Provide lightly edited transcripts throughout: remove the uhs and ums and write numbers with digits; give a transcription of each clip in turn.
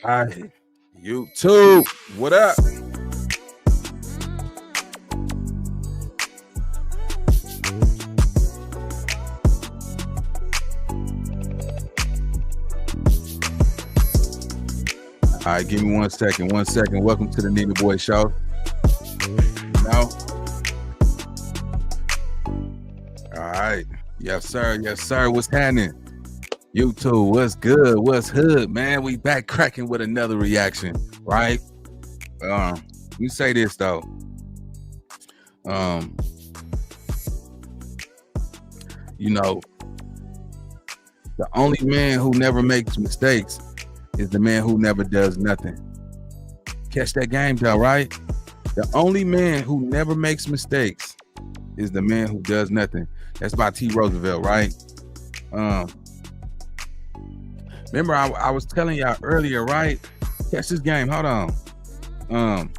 Hi, YouTube. What up? All right, give me 1 second. 1 second. Welcome to the Nina Boy Show. No. All right. Yes, sir. Yes, sir. What's happening? YouTube, what's good? What's hood, man? We back cracking with another reaction, right? You say this though. You know, the only man who never makes mistakes is the man who never does nothing. Catch that game though, right? The only man who never makes mistakes is the man who does nothing. That's by T. Roosevelt, right? Remember, I was telling y'all earlier, right? Catch this game. Hold on.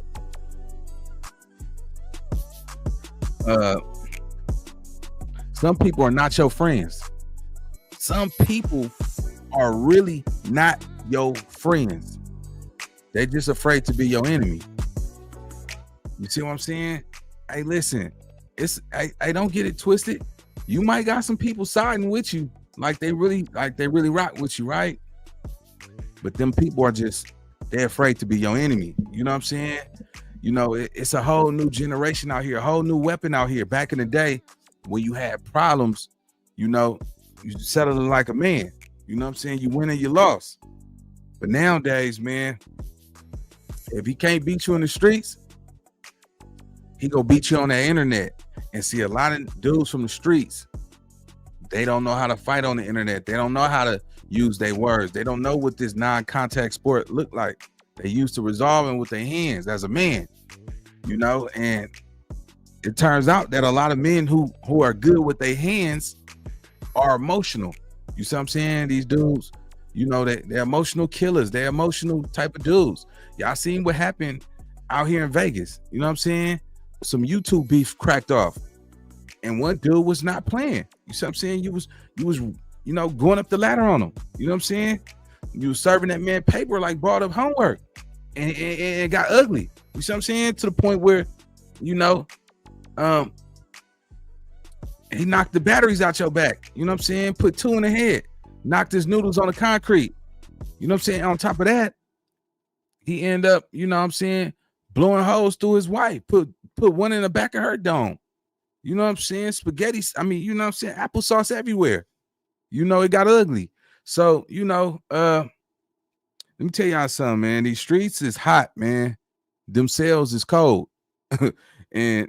Some people are not your friends. Some people are really not your friends. They're just afraid to be your enemy. You see what I'm saying? Hey, listen, I don't get it twisted. You might got some people siding with you, like they really rock with you, right? But them people are they're afraid to be your enemy. You know what I'm saying? You know, it's a whole new generation out here, a whole new weapon out here. Back in the day, when you had problems, you know, you settled it like a man. You know what I'm saying? You win and you lost. But nowadays, man, if he can't beat you in the streets, he gonna beat you on the internet. And see, a lot of dudes from the streets, they don't know how to fight on the internet. They don't know how to use their words. They don't know what this non-contact sport look like. They used to resolving with their hands as a man, you know. And it turns out that a lot of men who are good with their hands are emotional. You see what I'm saying? These dudes, you know, they're emotional killers. They're emotional type of dudes. Y'all seen what happened out here in Vegas? You know what I'm saying? Some YouTube beef cracked off, and one dude was not playing. You see what I'm saying? You was, you know, going up the ladder on him. You know what I'm saying? You was serving that man paper like brought up homework, and it got ugly. You see what I'm saying? To the point where, you know, he knocked the batteries out your back. You know what I'm saying? Put two in the head, knocked his noodles on the concrete. You know what I'm saying? On top of that, he ended up, you know what I'm saying, blowing holes through his wife, put one in the back of her dome. You know what I'm saying? Spaghetti, I mean, you know what I'm saying? Applesauce everywhere. You know, it got ugly. So, you know, let me tell y'all something, man. These streets is hot, man. Them cells is cold. And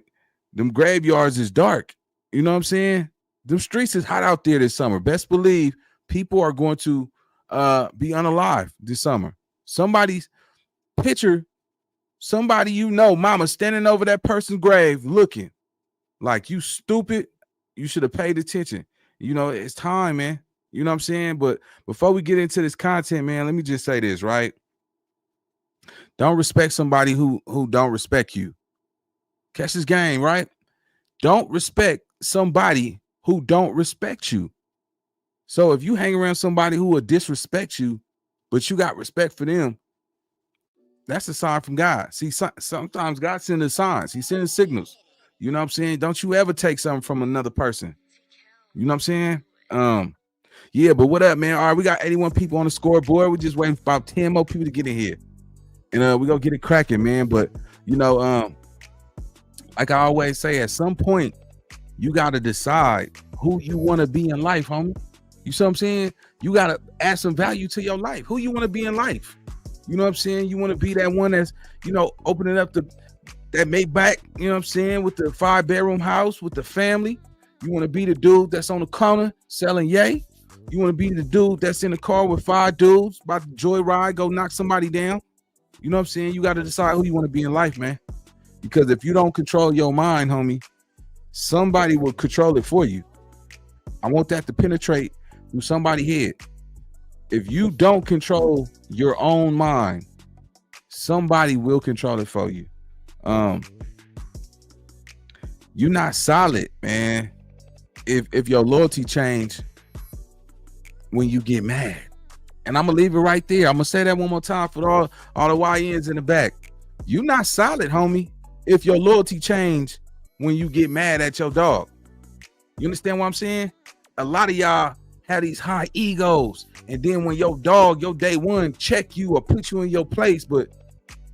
them graveyards is dark. You know what I'm saying? Them streets is hot out there this summer. Best believe people are going to be unalive this summer. Somebody's picture, somebody you know, mama standing over that person's grave looking like, you stupid. You should have paid attention. You know, it's time, man. You know what I'm saying? But before we get into this content, man, let me just say this, right? Don't respect somebody who don't respect you. Catch this game, right? Don't respect somebody who don't respect you. So if you hang around somebody who will disrespect you, but you got respect for them, that's a sign from God. See, sometimes God sends signs. He sends signals. You know what I'm saying? Don't you ever take something from another person. You know what I'm saying? Yeah, but what up, man? All right, we got 81 people on the scoreboard. We're just waiting for about 10 more people to get in here. And we're going to get it cracking, man. But, you know, like I always say, at some point, you got to decide who you want to be in life, homie. You see what I'm saying? You got to add some value to your life. Who you want to be in life? You know what I'm saying? You want to be that one that's, you know, opening up that Maybach, you know what I'm saying, with the 5-bedroom house, with the family. You want to be the dude that's on the corner selling yay. You want to be the dude that's in the car with 5 dudes about to joyride, go knock somebody down. You know what I'm saying? You got to decide who you want to be in life, man. Because if you don't control your mind, homie, somebody will control it for you. I want that to penetrate through somebody's head. If you don't control your own mind, somebody will control it for you. You're not solid, man. If your loyalty change when you get mad, And I'm gonna leave it right there. I'm gonna say that one more time for all the YNs in the back. You not solid, homie, if your loyalty change when you get mad at your dog. You understand what I'm saying? A lot of y'all have these high egos, and then when your dog, your day one, check you or put you in your place, but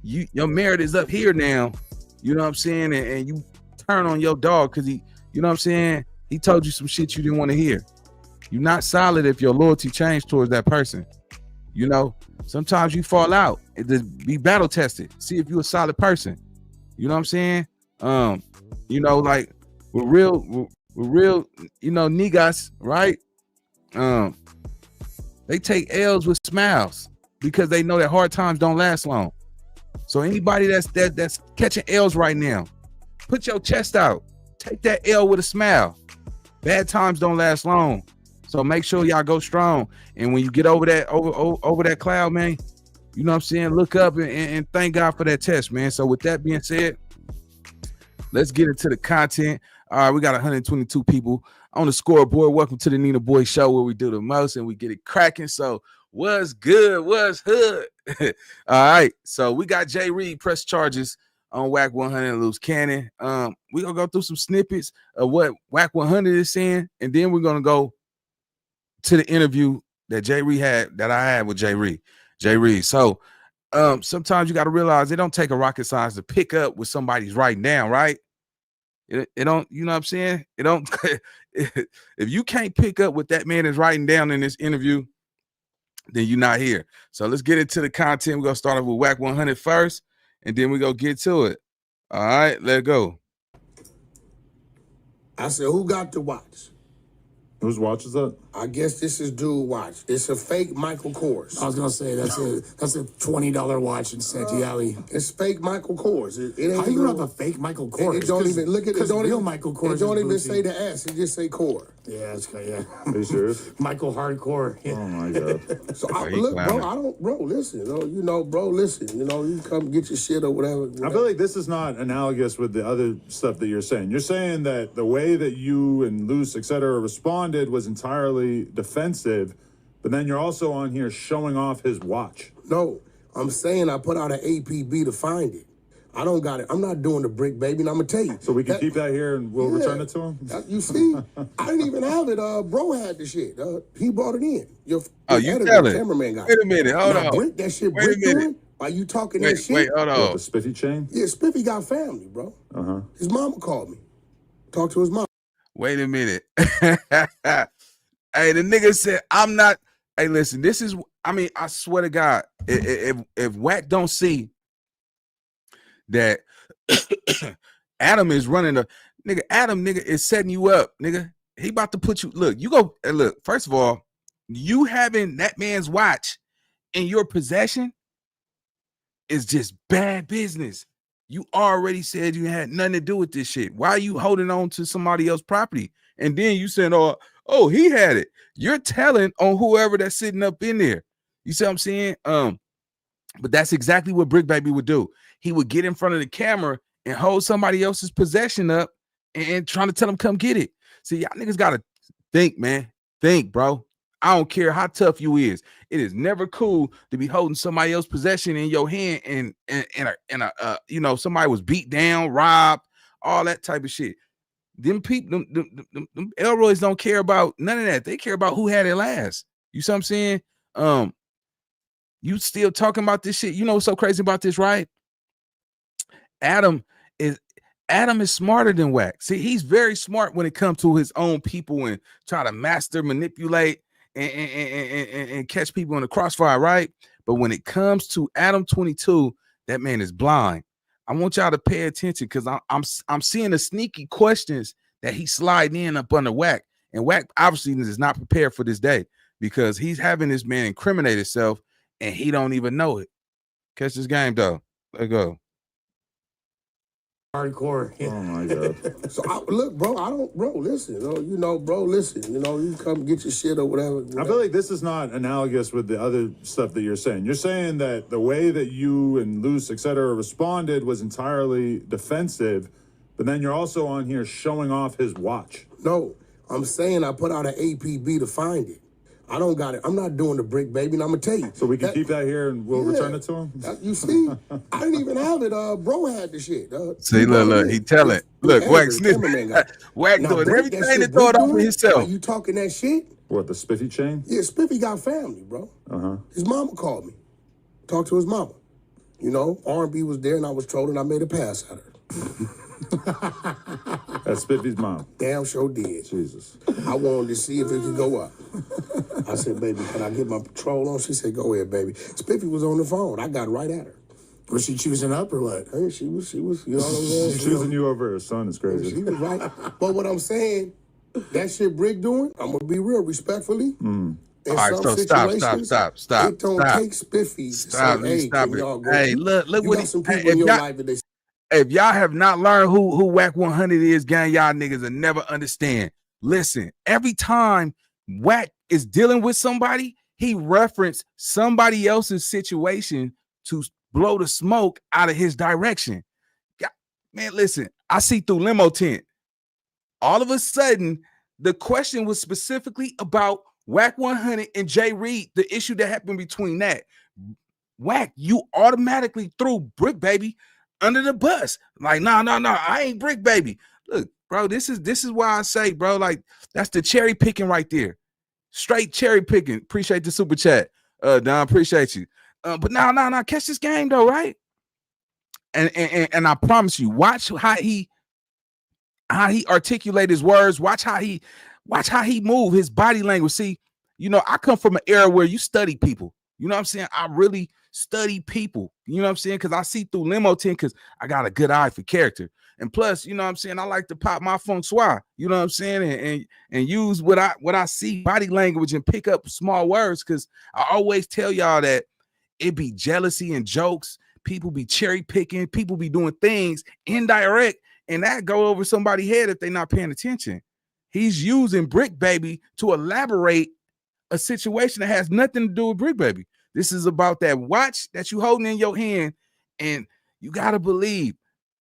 your merit is up here now. You know what I'm saying? And you turn on your dog because he, you know what I'm saying? He told you some shit you didn't want to hear. You're not solid if your loyalty changed towards that person. You know, sometimes you fall out. Be battle tested. See if you're a solid person. You know what I'm saying? You know, like we're real, you know, niggas, right? They take L's with smiles because they know that hard times don't last long. So anybody that's catching L's right now, put your chest out. Take that L with a smile. Bad times don't last long. So make sure y'all go strong. And when you get over that over that cloud, man, you know what I'm saying? Look up and thank God for that test, man. So with that being said, let's get into the content. All right, we got 122 people on the scoreboard. Welcome to the Nina Boy Show, where we do the most and we get it cracking. So what's good? What's hood? All right, so we got Jay Reed press charges on Wack 100 and Luce Cannon. We're gonna go through some snippets of what Wack 100 is saying, and then we're gonna go to the interview that I had with Jay Reed. So sometimes you got to realize it don't take a rocket science to pick up what somebody's writing down, right? It don't, you know what I'm saying? It don't if you can't pick up what that man is writing down in this interview, then you're not here. So let's get into the content. We're gonna start off with Wack 100 first, and then we're gonna get to it. All right, let's go. I said, who got the watch? Whose watch is that? I guess this is dude watch. It's a fake Michael Kors. I was gonna say that's a $20 watch in Santee Alley. It's fake Michael Kors. It ain't. How you have a fake Michael Kors? It don't even look at it. Don't real even Michael Kors. It don't even say the S. It just say Kors. Yeah, that's okay. Yeah. Are you serious? Michael Hardcore. Yeah. Oh my god. So look, bro. Listen. Listen. You know, you come get your shit or whatever. I feel like this is not analogous with the other stuff that you're saying. You're saying that the way that you and Luce, etc., responded was entirely defensive, but then you're also on here showing off his watch. No, I'm saying I put out an APB to find it. I don't got it. I'm not doing the brick, baby, and I'm gonna tell you. So we can keep that here and we'll return it to him? You see? I didn't even have it. Bro had the shit. He brought it in. Your you tell it. Cameraman got Wait a minute. Hold on. Brick, that shit Wait a Brick minute. doing? While you talking that shit? Wait, hold on. The spiffy chain? Yeah, Spiffy got family, bro. Uh-huh. His mama called me. Talked to his mom. Wait a minute. Hey, the nigga said, I'm not. Hey, listen, this is, I mean, I swear to God, if Wack don't see that Adam is running Adam is setting you up, nigga. He about to put you, look, first of all, you having that man's watch in your possession is just bad business. You already said you had nothing to do with this shit. Why are you holding on to somebody else's property? And then you said, oh, he had it. You're telling on whoever that's sitting up in there. You see what I'm saying? But that's exactly what Brick Baby would do. He would get in front of the camera and hold somebody else's possession up and trying to tell them come get it. See, y'all niggas gotta think, man. Think, bro. I don't care how tough you is. It is never cool to be holding somebody else's possession in your hand and you know, somebody was beat down, robbed, all that type of shit. Them people, them Elroys don't care about none of that. They care about who had it last. You see what I'm saying? You still talking about this shit. You know what's so crazy about this, right? Adam is smarter than Wack. See, he's very smart when it comes to his own people and try to master, manipulate, and catch people in the crossfire, right? But when it comes to Adam 22, that man is blind. I want y'all to pay attention because I'm seeing the sneaky questions that he's sliding in up under Wack. And Wack obviously is not prepared for this day because he's having this man incriminate himself and he don't even know it. Catch this game though. Let's go. Hardcore. Yeah. Oh my god. So look, bro, listen. Listen. You come get your shit or whatever. I feel like this is not analogous with the other stuff that you're saying. You're saying that the way that you and Luce, etc., responded was entirely defensive, but then you're also on here showing off his watch. No, I'm saying I put out an APB to find it. I don't got it. I'm not doing the brick, baby, and I'm gonna tell you. So we can keep that here and we'll return it to him? You see? I didn't even have it. Bro had the shit. See, look, he tell it. Look, Wack Smith, Wack doing everything to throw it off for himself. Are you talking that shit? What, the spiffy chain? Yeah, Spiffy got family, bro. His mama called me. Talked to his mama. You know, R&B was there and I was trolling. I made a pass at her. That's Spiffy's mom. Damn sure did. Jesus. I wanted to see if it could go up. I said, baby, can I get my patrol on? She said, go ahead, baby. Spiffy was on the phone. I got right at her. Was she choosing up or what? Hey, she was, you know what I'm saying? She's choosing you over her son is crazy. She was right. But what I'm saying, that shit Brick doing, I'm going to be real, respectfully. In all right, so stop. It don't take Spiffy. Stop it. Hey, look you what got some people in your life that they. If y'all have not learned who Wack 100 is, gang, y'all niggas will never understand. Listen, every time Wack is dealing with somebody, he referenced somebody else's situation to blow the smoke out of his direction. Man, listen, I see through limo tent. All of a sudden, the question was specifically about Wack 100 and Jay Reed, the issue that happened between that. Wack, you automatically threw Brick Baby under the bus. Like, no, I ain't Brick Baby. Look, bro, this is why I say, bro, like, that's the cherry picking right there. Straight cherry picking. Appreciate the super chat. Don, appreciate you. But now, catch this game though, right? And I promise you, watch how he articulate his words. Watch how he move, his body language. See, you know, I come from an era where you study people. You know what I'm saying? I really study people. You know what I'm saying? Because I see through limo tent because I got a good eye for character. And plus, you know what I'm saying, I like to pop my feng shui. You know what I'm saying? And use what I see, body language, and pick up small words. Because I always tell y'all that it be jealousy and jokes. People be cherry picking. People be doing things indirect. And that go over somebody's head if they're not paying attention. He's using Brick Baby to elaborate a situation that has nothing to do with Brick Baby. This is about that watch that you holding in your hand, and you got to believe.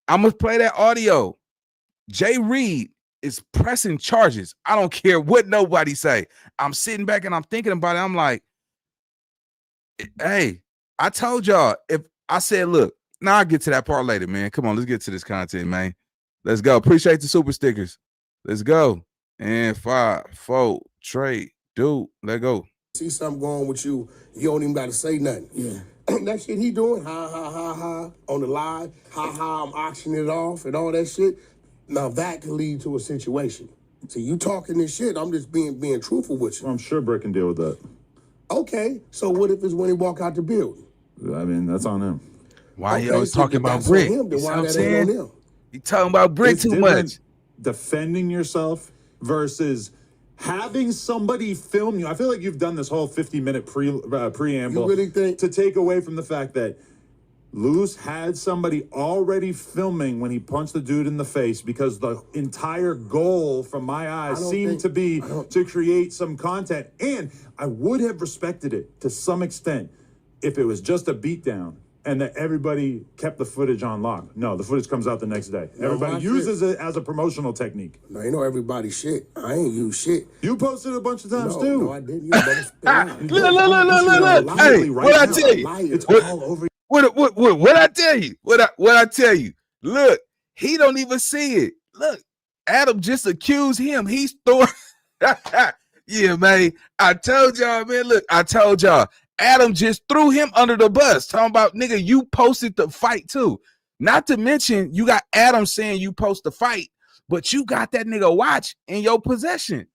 I'm going to play that audio. Jay Reed is pressing charges. I don't care what nobody say. I'm sitting back and I'm thinking about it. I'm like, hey, I told y'all, if I said, look, now I'll get to that part later, man. Come on, let's get to this content, man. Let's go. Appreciate the super stickers. Let's go. And 5, 4, trade, dude. Let go. See something going with you, you don't even got to say nothing. Yeah. That shit he doing, ha, on the live, ha, I'm auctioning it off and all that shit. Now that can lead to a situation. See, you talking this shit, I'm just being truthful with you. Well, I'm sure Brick can deal with that. Okay, so what if it's when he walk out the building? I mean, that's on him. Why he always talking about Brick? Then why that ain't on him? You talking about Brick It's too different much. defending yourself versus having somebody film you. I feel like you've done this whole 50-minute preamble You really think? to take away from the fact that Luce had somebody already filming when he punched the dude in the face, because the entire goal from my eyes seemed to be to create some content. And I would have respected it to some extent if it was just a beatdown and that everybody kept the footage on lock. No, the footage comes out the next day. Everybody uses it as a promotional technique. No, you know everybody shit. I ain't use shit. You posted a bunch of times too. No, I didn't. You look. Look. Hey, what I tell you? It's all over. What I tell you? What I tell you? Look, he don't even see it. Look, Adam just accused him. He's throwing. Yeah, man. I told y'all, man. Look, I told y'all. Adam just threw him under the bus. Talking about, nigga, you posted the fight too. Not to mention, you got Adam saying you post the fight, but you got that nigga watch in your possession,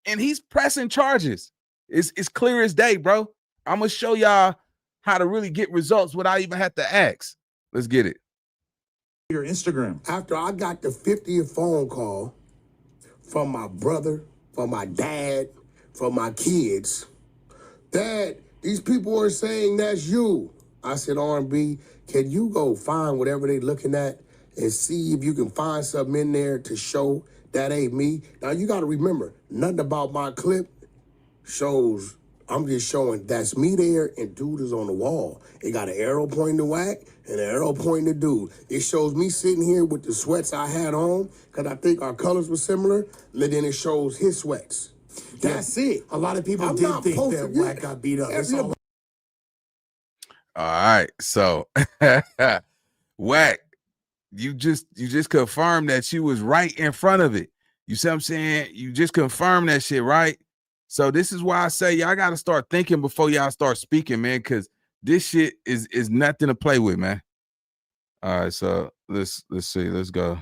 and he's pressing charges. It's clear as day, bro. I'm gonna show y'all how to really get results without even have to ask. Let's get it. Your Instagram. After I got the 50th phone call from my brother, from my dad, from my kids, Dad, these people are saying that's you. I said, R&B, can you go find whatever they looking at and see if you can find something in there to show that ain't me? Now, you got to remember, nothing about my clip shows, I'm just showing that's me there and dude is on the wall. It got an arrow pointing to Wack and an arrow pointing to dude. It shows me sitting here with the sweats I had on because I think our colors were similar, and then it shows his sweats. That's it. A lot of people I'm did not think that posting Wack it. got beat up. That's all. All right, so Wack, you just confirmed that you was right in front of it. You see what I'm saying? You just confirmed that shit, right? So this is why I say y'all got to start thinking before y'all start speaking, man, because this shit is nothing to play with, man. All right, so let's see. Let's go.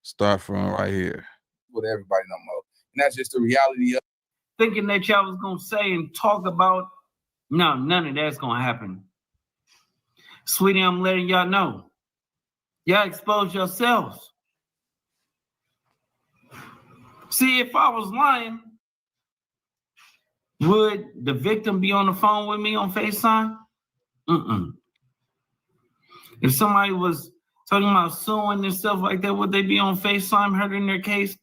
Start from right here. With everybody no more. And that's just the reality of thinking that y'all was gonna say and talk about. No, none of that's gonna happen. Sweetie, I'm letting y'all know. Y'all expose yourselves. See, if I was lying, would the victim be on the phone with me on FaceTime? If somebody was talking about suing and stuff like that, would they be on FaceTime hurting their case?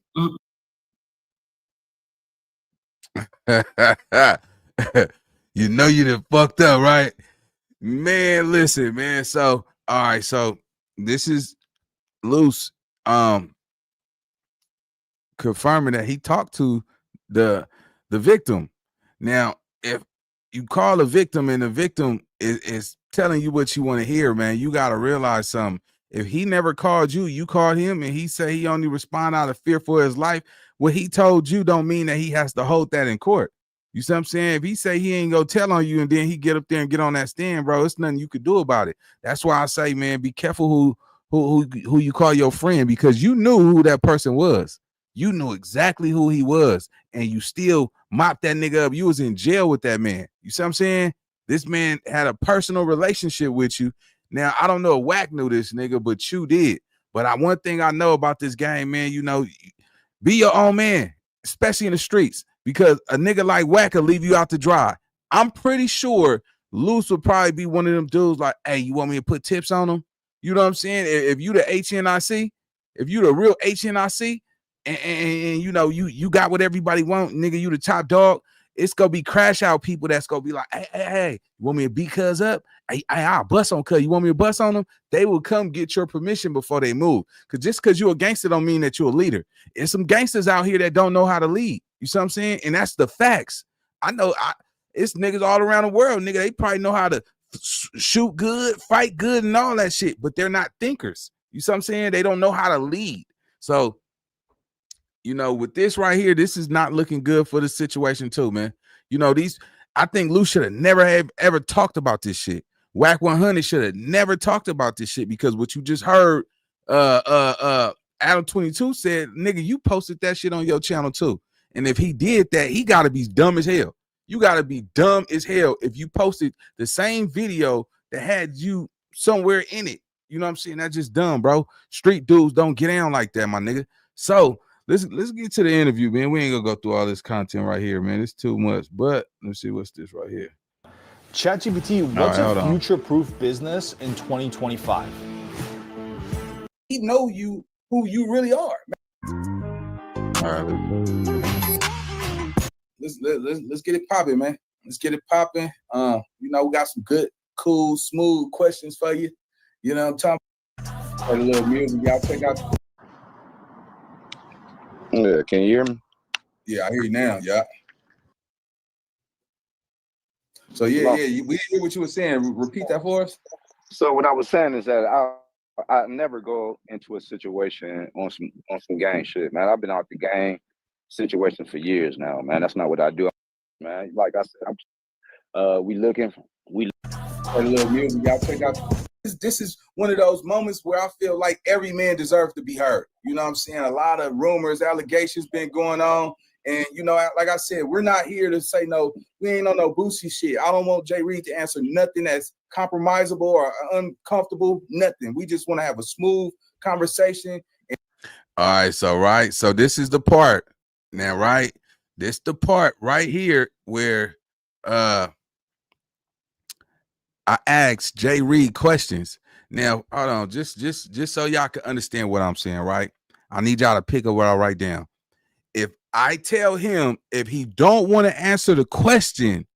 You know you done fucked up, right? Man, listen, man. So, all right, so this is Luce confirming that he talked to the victim. Now, if you call a victim and the victim is telling you what you want to hear, man, you got to realize something. If he never called you, you called him, and he say he only respond out of fear for his life, what he told you don't mean that he has to hold that in court. You see what I'm saying? If he say he ain't gonna tell on you and then he get up there and get on that stand, bro, it's nothing you could do about it. That's why I say, man, be careful who you call your friend, because you knew who that person was. You knew exactly who he was, and you still mopped that nigga up. You was in jail with that man. You see what I'm saying? This man had a personal relationship with you. Now, I don't know if Wack knew this nigga, but you did. But one thing I know about this game, man, you know, be your own man, especially in the streets, because a nigga like Wack will leave you out to dry. I'm pretty sure Luce would probably be one of them dudes like, hey, you want me to put tips on him? You know what I'm saying? If you the HNIC, if you the real HNIC, and you know, you got what everybody want, nigga, you the top dog, it's gonna be crash out people that's gonna be like, hey, you want me to beat cuz up? I'll bust on cuz. You want me to bust on them? They will come get your permission before they move. Because just because you're a gangster don't mean that you're a leader. There's some gangsters out here that don't know how to lead. You see what I'm saying? And that's the facts. I know it's niggas all around the world, nigga. They probably know how to shoot good, fight good, and all that shit, but they're not thinkers. You see what I'm saying? They don't know how to lead. So, you know, with this right here, this is not looking good for the situation too, man. You know, I think Luce should have never ever talked about this shit. Wack 100 should have never talked about this shit, because what you just heard, Adam 22 said, nigga, you posted that shit on your channel too. And if he did that, he got to be dumb as hell. You got to be dumb as hell if you posted the same video that had you somewhere in it. You know what I'm saying? That's just dumb, bro. Street dudes don't get down like that, my nigga. So let's get to the interview, man. We ain't gonna go through all this content right here, man. It's too much. But let's see what's this right here. ChatGPT, what's a future-proof business in 2025? He know you who you really are, man. All right, let's get it popping, man. Let's get it popping. You know, we got some good, cool, smooth questions for you. You know what I'm talking about? Play a little music, y'all check out. Yeah, can you hear me? Yeah, I hear you now. Yeah. So we didn't hear what you were saying. Repeat that for us. So what I was saying is that I never go into a situation on some gang shit, man. I've been out the gang situation for years now, man. That's not what I do, man. Like I said, we play a little music, y'all check out. This is one of those moments where I feel like every man deserves to be heard. You know what I'm saying? A lot of rumors, allegations been going on. And, you know, like I said, we're not here to say no, we ain't on no Boosie shit. I don't want Jay Reed to answer nothing that's compromisable or uncomfortable, nothing. We just want to have a smooth conversation. All right. So this is the part now, right? This the part right here where I asked Jay Reed questions. Now, hold on, just so y'all can understand what I'm saying, right? I need y'all to pick up what I write down. If I tell him if he don't want to answer the question,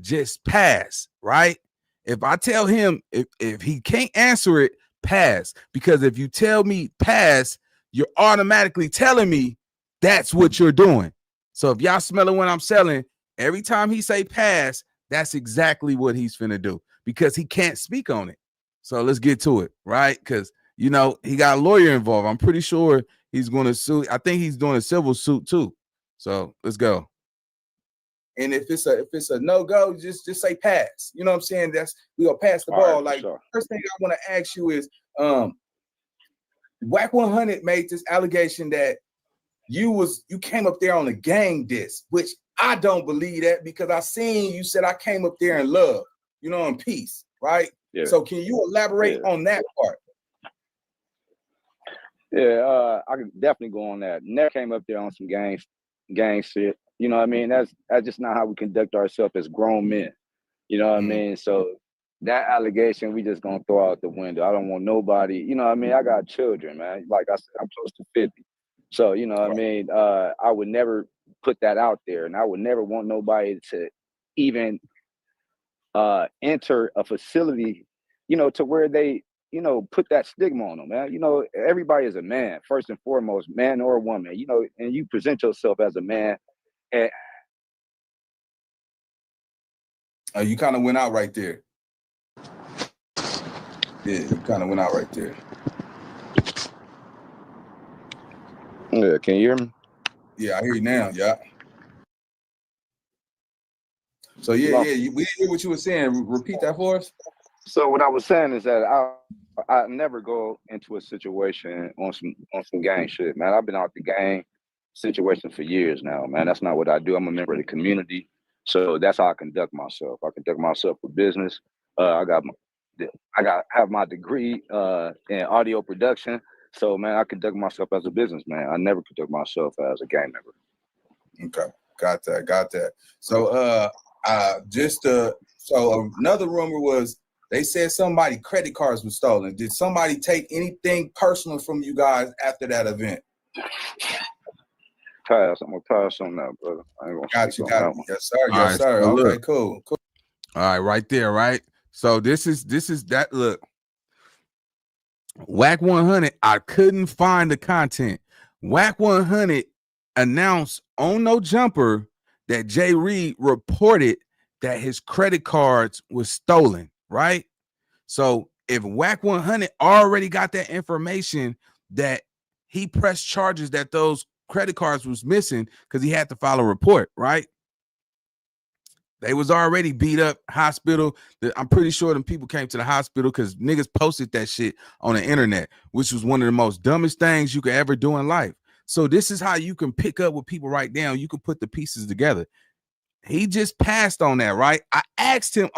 just pass, right? If I tell him if he can't answer it, pass. Because if you tell me pass, you're automatically telling me that's what you're doing. So if y'all smell it when I'm selling, every time he say pass, that's exactly what he's finna do because he can't speak on it. So let's get to it, right? Because you know he got a lawyer involved. I'm pretty sure he's going to sue. I think he's doing a civil suit too. So let's go. And if it's a no-go, just say pass. You know what I'm saying? We gonna pass the ball. Like sure. First thing I want to ask you is Wack 100 made this allegation that you came up there on a gang diss, which I don't believe that because I seen you said I came up there in love, you know, in peace, right? Yeah. So can you elaborate on that part? Yeah, I can definitely go on that. Never came up there on some gang shit. You know what I mean? That's just not how we conduct ourselves as grown men. You know what I mean? So that allegation, we just gonna throw out the window. I don't want nobody, you know what I mean? I got children, man. Like I said, I'm close to 50. So, you know what I mean? I would never put that out there, and I would never want nobody to even enter a facility, you know, to where they, you know, put that stigma on them, man. You know, everybody is a man, first and foremost, man or woman, you know, and you present yourself as a man. And you kind of went out right there. Yeah, you kind of went out right there. Yeah, can you hear me? Yeah, I hear you now. Yeah. So we didn't hear what you were saying. Repeat that for us. So what I was saying is that I never go into a situation on some gang shit, man. I've been out the gang situation for years now, man. That's not what I do. I'm a member of the community, so that's how I conduct myself. I conduct myself for business. I have my degree in audio production, so man, I conduct myself as a businessman. I never conduct myself as a gang member. Okay, got that. So so another rumor was they said somebody credit cards were stolen. Did somebody take anything personal from you guys after that event? I'm gonna pass on that, brother. I ain't gonna got you. Yes, sir. Yes, sir. So okay, cool. All right, right there, right. So this is that. Look, Wack 100. I couldn't find the content. Wack 100 announced on No Jumper that Jay Reed reported that his credit cards was stolen, right? So if Wack 100 already got that information that he pressed charges that those credit cards was missing because he had to file a report, right? They was already beat up, hospital. I'm pretty sure them people came to the hospital because niggas posted that shit on the internet, which was one of the most dumbest things you could ever do in life. So this is how you can pick up what people write down. You can put the pieces together. He just passed on that, right? I asked him,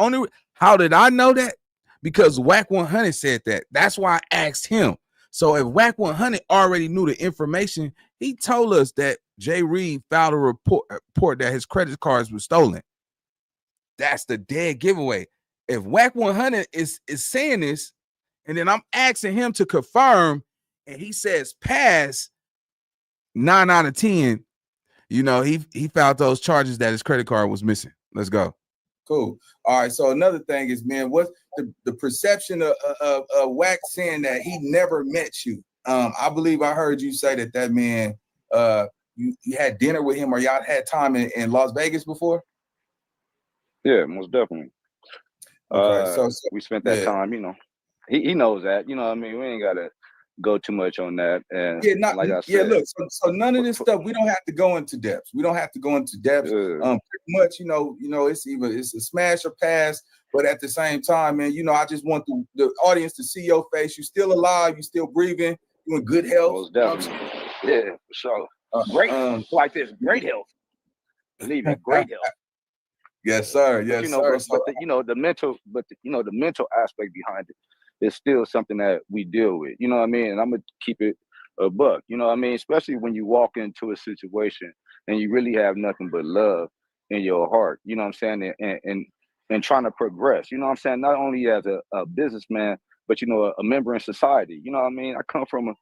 how did I know that? Because Wack 100 said that. That's why I asked him. So if Wack 100 already knew the information, he told us that Jay Reed filed a report that his credit cards were stolen. That's the dead giveaway. If Wack 100 is saying this, and then I'm asking him to confirm, and he says pass 9 out of 10, you know, he filed those charges that his credit card was missing. Let's go. Cool. All right. So another thing is, man, what's the perception of Wack saying that he never met you? I believe I heard you say that man, you had dinner with him or y'all had time in Las Vegas before? Yeah, most definitely. Okay, so we spent that time, you know. He knows that, you know what I mean? We ain't gotta go too much on that. And like I said, look, so none of this stuff, we don't have to go into depth. Pretty much, you know, it's a smash or pass, but at the same time, man, you know, I just want the audience to see your face. You still alive, you still breathing, you in good health. Most definitely. Yeah, for sure. Great, like this, great health. Believe me, great health. Yes, sir. Yes, you know, sir. But the mental aspect behind it is still something that we deal with. You know what I mean? And I'm gonna keep it a buck. You know what I mean? Especially when you walk into a situation and you really have nothing but love in your heart. You know what I'm saying? And trying to progress. You know what I'm saying? Not only as a businessman, but you know, a member in society. You know what I mean? I come from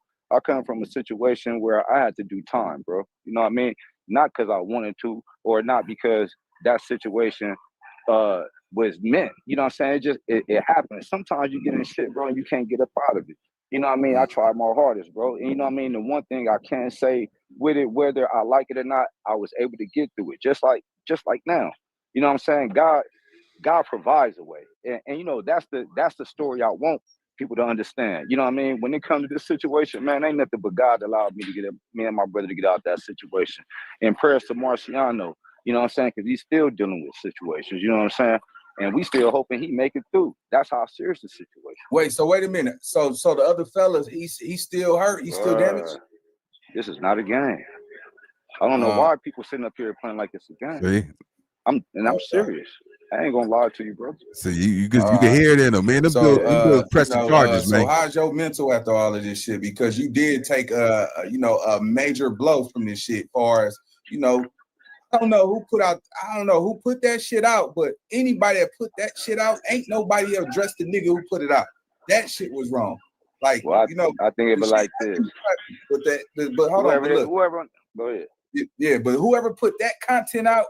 a situation where I had to do time, bro. You know what I mean? Not because I wanted to, or not because that situation was meant. You know what I'm saying? It happens. Sometimes you get in shit, bro, and you can't get up out of it. You know what I mean? I tried my hardest, bro. And you know what I mean? The one thing I can say with it, whether I like it or not. I was able to get through it, just like now. You know what I'm saying? God provides a way, and you know that's the story I want people to understand. You know what I mean? When it comes to this situation, man, ain't nothing but God allowed me and my brother to get out of that situation. And prayers to Marciano, you know what I'm saying? Because he's still dealing with situations, you know what I'm saying? And we still hoping he make it through. That's how serious the situation. Wait a minute. So the other fellas, he's still hurt. He's still damaged. This is not a game. I don't know why people sitting up here playing like it's a game. See? I'm serious. I ain't gonna lie to you, bro. So you can hear it in them, man. Them pressing charges, man. So how's your mental after all of this shit? Because you did take a major blow from this shit. Far as I don't know who put that shit out, but anybody that put that shit out, ain't nobody addressed the nigga who put it out. That shit was wrong. Like, well, I think it be like this. But hold on, whoever, go ahead. Yeah, but whoever put that content out,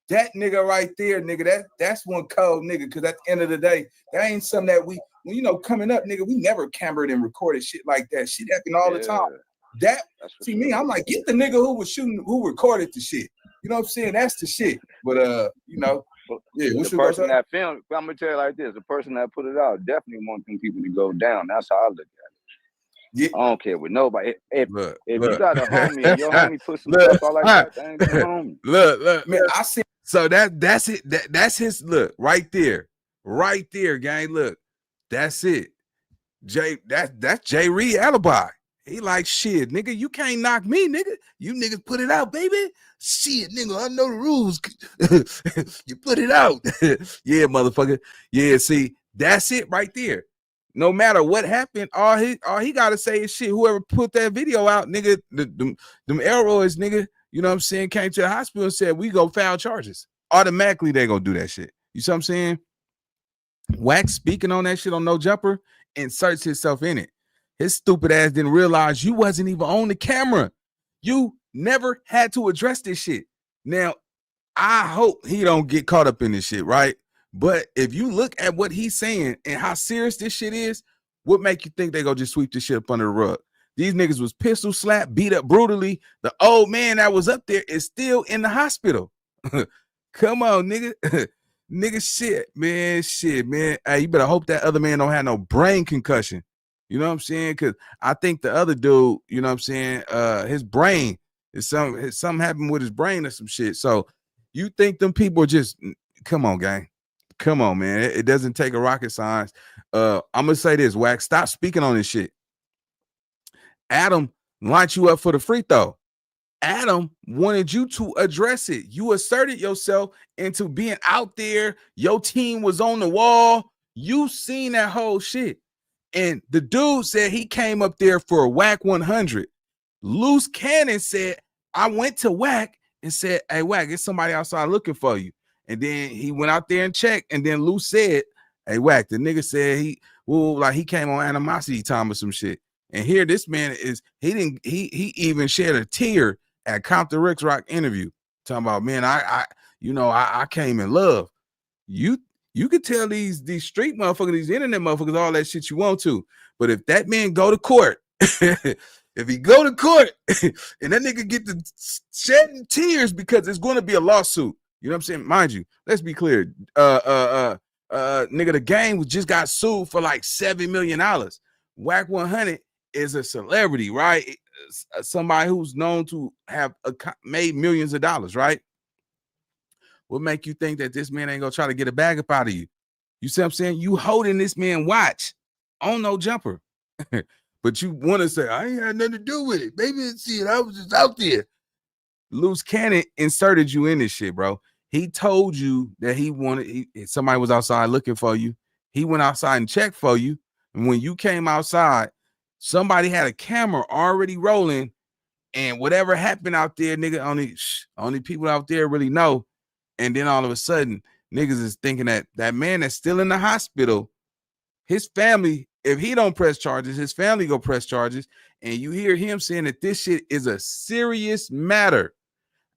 that nigga right there, nigga, that's one cold nigga. Because at the end of the day, that ain't something that we, coming up, nigga, we never cambered and recorded shit like that. Shit happen all the time. See me, I'm like, get the nigga who was shooting, who recorded the shit. You know what I'm saying? That's the shit. But yeah. The person that filmed, I'm gonna tell you like this: the person that put it out definitely wants them people to go down. That's how I look at it. Yeah. I don't care with nobody. If you got a homie and your homie put some stuff out like that ain't the homie. Look, man, I see. So that's it. That's his look right there, gang. Look, that's it. That's Jay Reed alibi. He like, shit, nigga, you can't knock me, nigga. You niggas put it out, baby. Shit, nigga, I know the rules. You put it out. Yeah, motherfucker. Yeah, see, that's it right there. No matter what happened, all he gotta say is shit. Whoever put that video out, nigga, them aeroids, nigga, you know what I'm saying, came to the hospital and said, we go file charges. Automatically, they gonna do that shit. You see what I'm saying? Wack speaking on that shit on No Jumper, inserts himself in it. His stupid ass didn't realize you wasn't even on the camera. You never had to address this shit. Now, I hope he don't get caught up in this shit, right? But if you look at what he's saying and how serious this shit is, what make you think they gonna just sweep this shit up under the rug? These niggas was pistol slapped, beat up brutally. The old man that was up there is still in the hospital. Come on, nigga. Nigga, shit, man. Hey, you better hope that other man don't have no brain concussion. You know what I'm saying? Because I think the other dude, you know what I'm saying, his brain is something happened with his brain or some shit. So you think them people just, come on, gang. Come on, man. It doesn't take a rocket science. I'm gonna say this, Wack. Stop speaking on this shit. Adam lined you up for the free throw. Adam wanted you to address it. You asserted yourself into being out there. Your team was on the wall. You seen that whole shit. And the dude said he came up there for a Wack 100. Luce Cannon said, I went to Wack and said, hey, Wack, there's somebody outside looking for you. And then he went out there and checked. And then Luce said, hey, Wack, the nigga said he came on animosity time or some shit. And here this man is, he even shed a tear at Compton Rick's Rock interview. Talking about, man, I came in love. You could tell these street motherfuckers, these internet motherfuckers, all that shit you want to. But if that man go to court, if he go to court and that nigga get to shedding tears because it's going to be a lawsuit. You know what I'm saying? Mind you, let's be clear. Nigga, the game just got sued for like $7 million. Wack 100 is a celebrity, right? Somebody who's known to have made millions of dollars, right? What make you think that this man ain't gonna try to get a bag up out of you? You see what I'm saying? You holding this man watch on No Jumper. But you want to say, I ain't had nothing to do with it. Baby, see it. I was just out there. Luce Cannon inserted you in this shit, bro. He told you that somebody was outside looking for you. He went outside and checked for you. And when you came outside, somebody had a camera already rolling. And whatever happened out there, nigga, only people out there really know. And then all of a sudden, niggas is thinking that that man that's still in the hospital, his family, if he don't press charges, his family go press charges. And you hear him saying that this shit is a serious matter.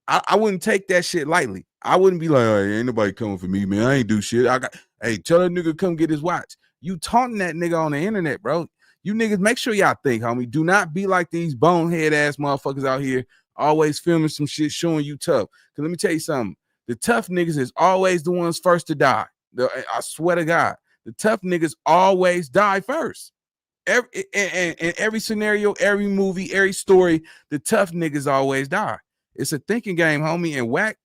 I wouldn't take that shit lightly. I wouldn't be like, hey, ain't nobody coming for me, man. I ain't do shit. Hey, tell that nigga come get his watch. You taunting that nigga on the internet, bro. You niggas, make sure y'all think, homie. Do not be like these bonehead ass motherfuckers out here always filming some shit showing you tough. Because let me tell you something. The tough niggas is always the ones first to die. I swear to God. The tough niggas always die first. In every scenario, every movie, every story, the tough niggas always die. It's a thinking game, homie. And Wack,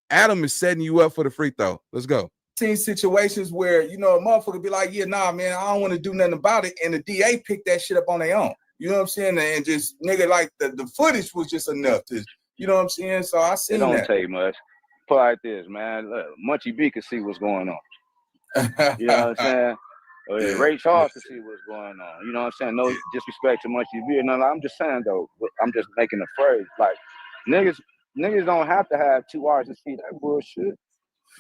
Adam is setting you up for the free throw. Let's go. Seen situations where, a motherfucker be like, yeah, nah, man, I don't want to do nothing about it. And the DA picked that shit up on their own. You know what I'm saying? And just, nigga, like the footage was just enough to, you know what I'm saying? So I seen that. It don't take much. Put like this, man. Look, Munchie B can see what's going on. You know what I'm saying? Ray Charles can see what's going on. You know what I'm saying? No disrespect to Munchie B. No, I'm just saying, though, I'm just making a phrase. Like, niggas don't have to have 2 hours to see that bullshit.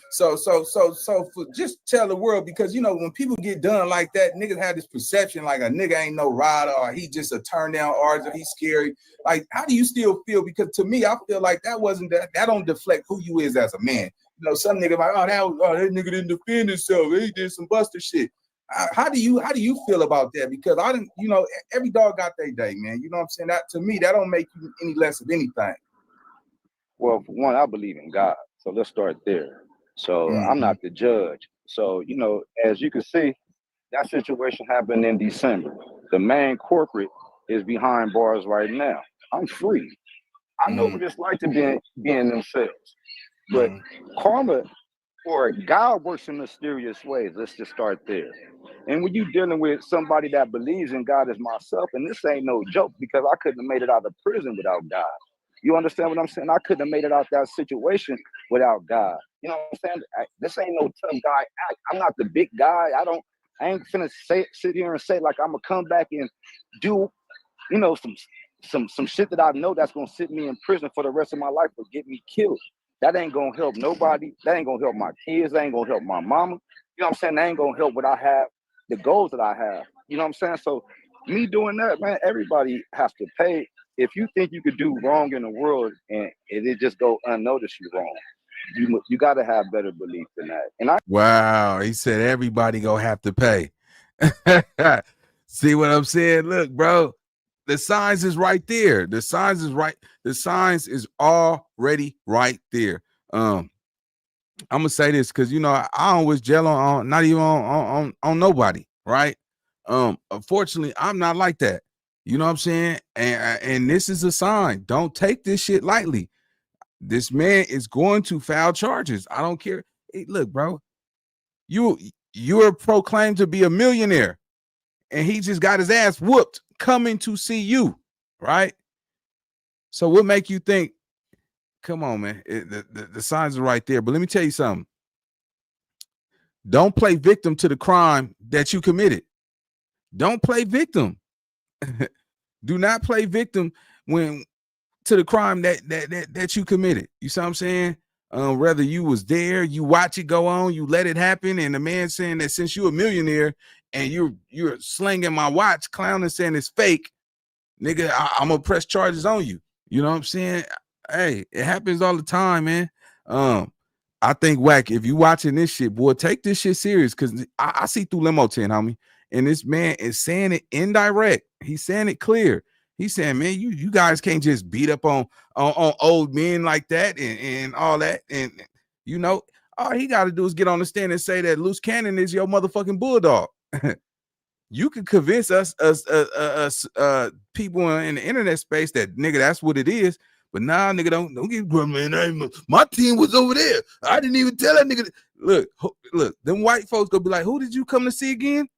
So for just tell the world, because when people get done like that, niggas have this perception like a nigga ain't no rider, or he just a turn down artist, or he's scary. Like, how do you still feel? Because to me, I feel like that don't deflect who you is as a man. Some nigga like, that nigga didn't defend himself. He did some buster shit. How do you feel about that? Because I didn't, every dog got their day, man. You know what I'm saying? That to me, that don't make you any less of anything. Well, for one, I believe in God. So let's start there. So I'm not the judge. So, as you can see, that situation happened in December. The main corporate is behind bars right now. I'm free. I know what it's like to be in themselves. But karma or God works in mysterious ways. Let's just start there. And when you're dealing with somebody that believes in God as myself, and this ain't no joke, because I couldn't have made it out of prison without God. You understand what I'm saying? I couldn't have made it out that situation without God. You know what I'm saying? This ain't no tough guy act. I'm not the big guy. I ain't finna sit here and say like I'm gonna come back and do, some shit that I know that's gonna sit me in prison for the rest of my life or get me killed. That ain't gonna help nobody. That ain't gonna help my kids. That ain't gonna help my mama. You know what I'm saying? That ain't gonna help what I have, the goals that I have. You know what I'm saying? So me doing that, man, everybody has to pay. If you think you could do wrong in the world and it just go unnoticed, you wrong. You got to have better belief than that. And wow, he said everybody gonna have to pay. See what I'm saying? Look, bro, the signs is right there. The signs is right. The signs is already right there. I'm gonna say this because I don't wish jail on not even on nobody, right? Unfortunately, I'm not like that. You know what I'm saying? And this is a sign. Don't take this shit lightly. This man is going to file charges. I don't care. Hey, look, bro, you're proclaimed to be a millionaire, and he just got his ass whooped coming to see you, right? So what make you think? Come on, man. The signs are right there. But let me tell you something. Don't play victim to the crime that you committed. Don't play victim. Do not play victim to the crime that you committed. You see what I'm saying? Whether you was there, you watch it go on, you let it happen, and the man saying that since you're a millionaire and you're slinging my watch, clowning, saying it's fake, nigga, I'm gonna press charges on you. You know what I'm saying? Hey, it happens all the time, man. I think, Wack, if you watching this shit, boy, take this shit serious, because I see through limo 10, homie. And this man is saying it indirect. He's saying it clear. He's saying, man, you guys can't just beat up on old men like that and all that. And all he got to do is get on the stand and say that Luce Cannon is your motherfucking bulldog. You can convince us people in the internet space that, nigga, that's what it is. But nah, nigga, don't get man. My team was over there. I didn't even tell that nigga. Look, them white folks gonna be like, who did you come to see again?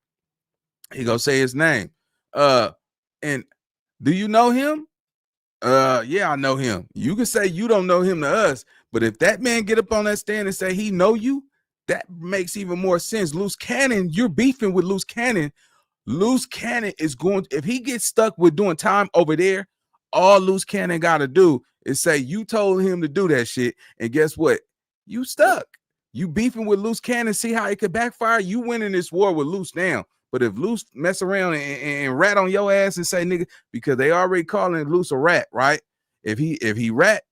He gonna say his name. And do you know him? Yeah, I know him. You can say you don't know him to us, but if that man get up on that stand and say he know you, that makes even more sense. Luce Cannon, you're beefing with Luce Cannon. Luce Cannon is going, if he gets stuck with doing time over there, all Luce Cannon got to do is say you told him to do that shit, and guess what? You stuck. You beefing with Luce Cannon, see how it could backfire? You winning this war with Luce now. But if Luce mess around and rat on your ass and say, nigga, because they already calling Luce a rat, right? If he rat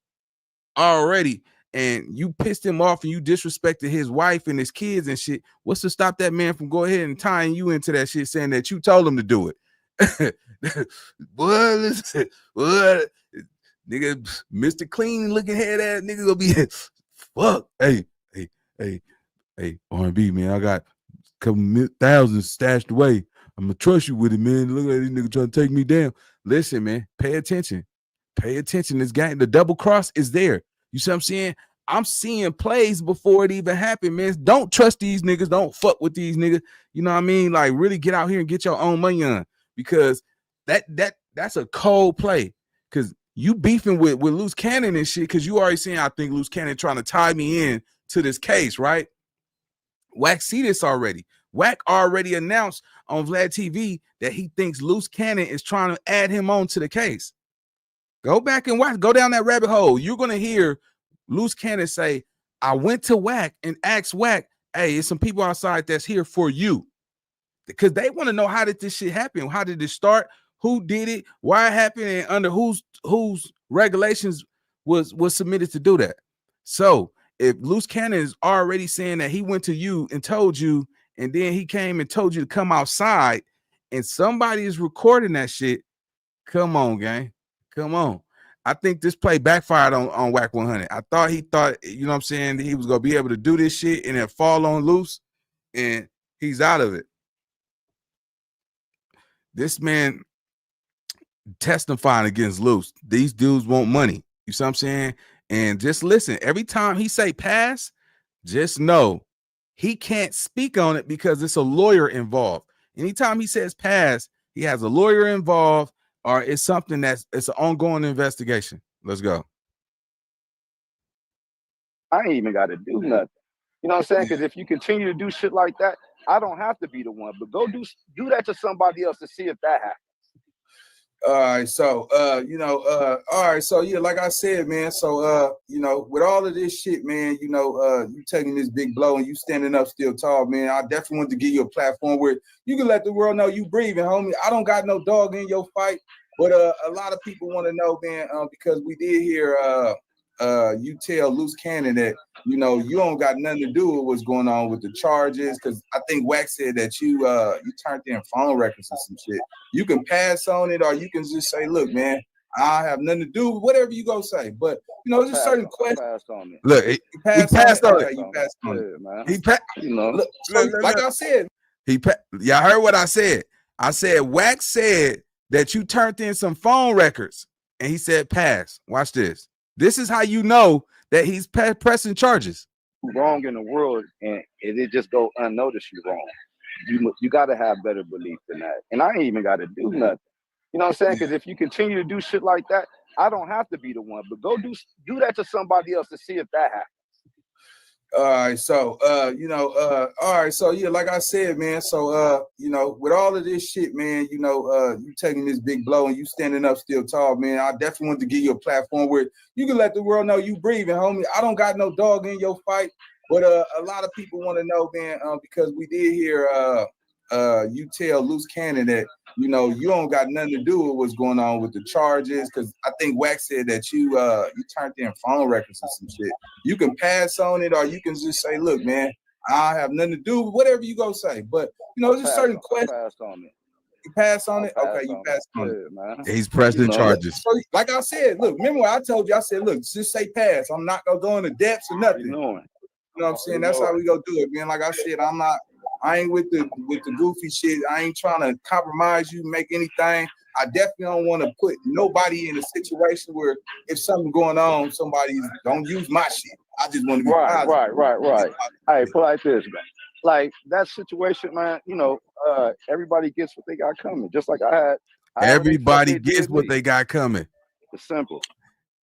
already and you pissed him off and you disrespected his wife and his kids and shit, what's to stop that man from going ahead and tying you into that shit, saying that you told him to do it? Boy, listen, boy, nigga, Mr. Clean looking head ass nigga gonna be fuck. Hey, R&B, man, I got a couple thousands stashed away. I'm gonna trust you with it, man. Look at this nigga trying to take me down. Listen, man, pay attention. Pay attention. This game, the double cross is there. You see what I'm saying? I'm seeing plays before it even happened, man. Don't trust these niggas. Don't fuck with these niggas. You know what I mean? Like, really get out here and get your own money on, because that's a cold play. Because you beefing with Luce Cannon and shit, because you already saying, I think Luce Cannon trying to tie me in to this case, right? Wack see this already. Wack already announced on Vlad TV that he thinks Luce Cannon is trying to add him on to the case. Go back and watch. Go down that rabbit hole. You're going to hear Luce Cannon say, I went to Wack and asked Wack, hey, there's some people outside that's here for you. Because they want to know, how did this shit happen? How did it start? Who did it? Why it happened? And under whose regulations was submitted to do that? So if Luce Cannon is already saying that he went to you and told you, and then he came and told you to come outside, and somebody is recording that shit, come on, gang. Come on. I think this play backfired on Wack 100. I thought he thought, you know what I'm saying, that he was going to be able to do this shit and then fall on Luce, and he's out of it. This man testifying against Luce. These dudes want money. You see what I'm saying? And just listen, every time he say pass, just know he can't speak on it because it's a lawyer involved. Anytime he says pass, he has a lawyer involved, or it's something it's an ongoing investigation. Let's go. I ain't even got to do nothing. You know what I'm saying? Because if you continue to do shit like that, I don't have to be the one, but go do that to somebody else to see if that happens. All right, so all right, so yeah, like I said, man, so with all of this shit, man, you taking this big blow and you standing up still tall, man. I definitely want to give you a platform where you can let the world know you breathing, homie. I don't got no dog in your fight, but a lot of people want to know, man, because we did hear you tell Luce Cannon that you don't got nothing to do with what's going on with the charges, because I think Wack said that you turned in phone records and some shit. You can pass on it, or you can just say, look, man, I have nothing to do with whatever you go say. But there's certain questions. Look, he passed on it. You passed on it, man. Look, so, like I said, y'all heard what I said. I said Wack said that you turned in some phone records, and he said pass. Watch this. This is how you know that he's pressing charges. Wrong in the world, and it just go unnoticed. You wrong. You got to have better belief than that. And I ain't even got to do nothing. You know what I'm saying? Because if you continue to do shit like that, I don't have to be the one, but go do that to somebody else to see if that happens. All right, so all right, so yeah, like I said, man, so with all of this shit, man, you taking this big blow and you standing up still tall, man. I definitely want to give you a platform where you can let the world know you breathing, homie. I don't got no dog in your fight, but a lot of people want to know, man, because we did hear you tell Luce Cannon that you don't got nothing to do with what's going on with the charges, because I think Wack said that you turned in phone records and some shit. You can pass on it, or you can just say, look, man, I have nothing to do with whatever you go say. But there's just certain questions. Pass on it. You pass on it? Okay, you pass on it. Man. He's pressing charges. So, like I said, look, remember what I told you? I said, look, just say pass. I'm not gonna go into depths or nothing. You know what I'm saying? That's how we go do it, man. Like I said, I ain't with the goofy shit. I ain't trying to compromise you, make anything. I definitely don't want to put nobody in a situation where if something going on, somebody don't use my shit. I just want to be positive. Right. Hey, put like this, man. Like that situation, man. Everybody gets what they got coming. Just like I had. Everybody gets what they got coming. It's simple.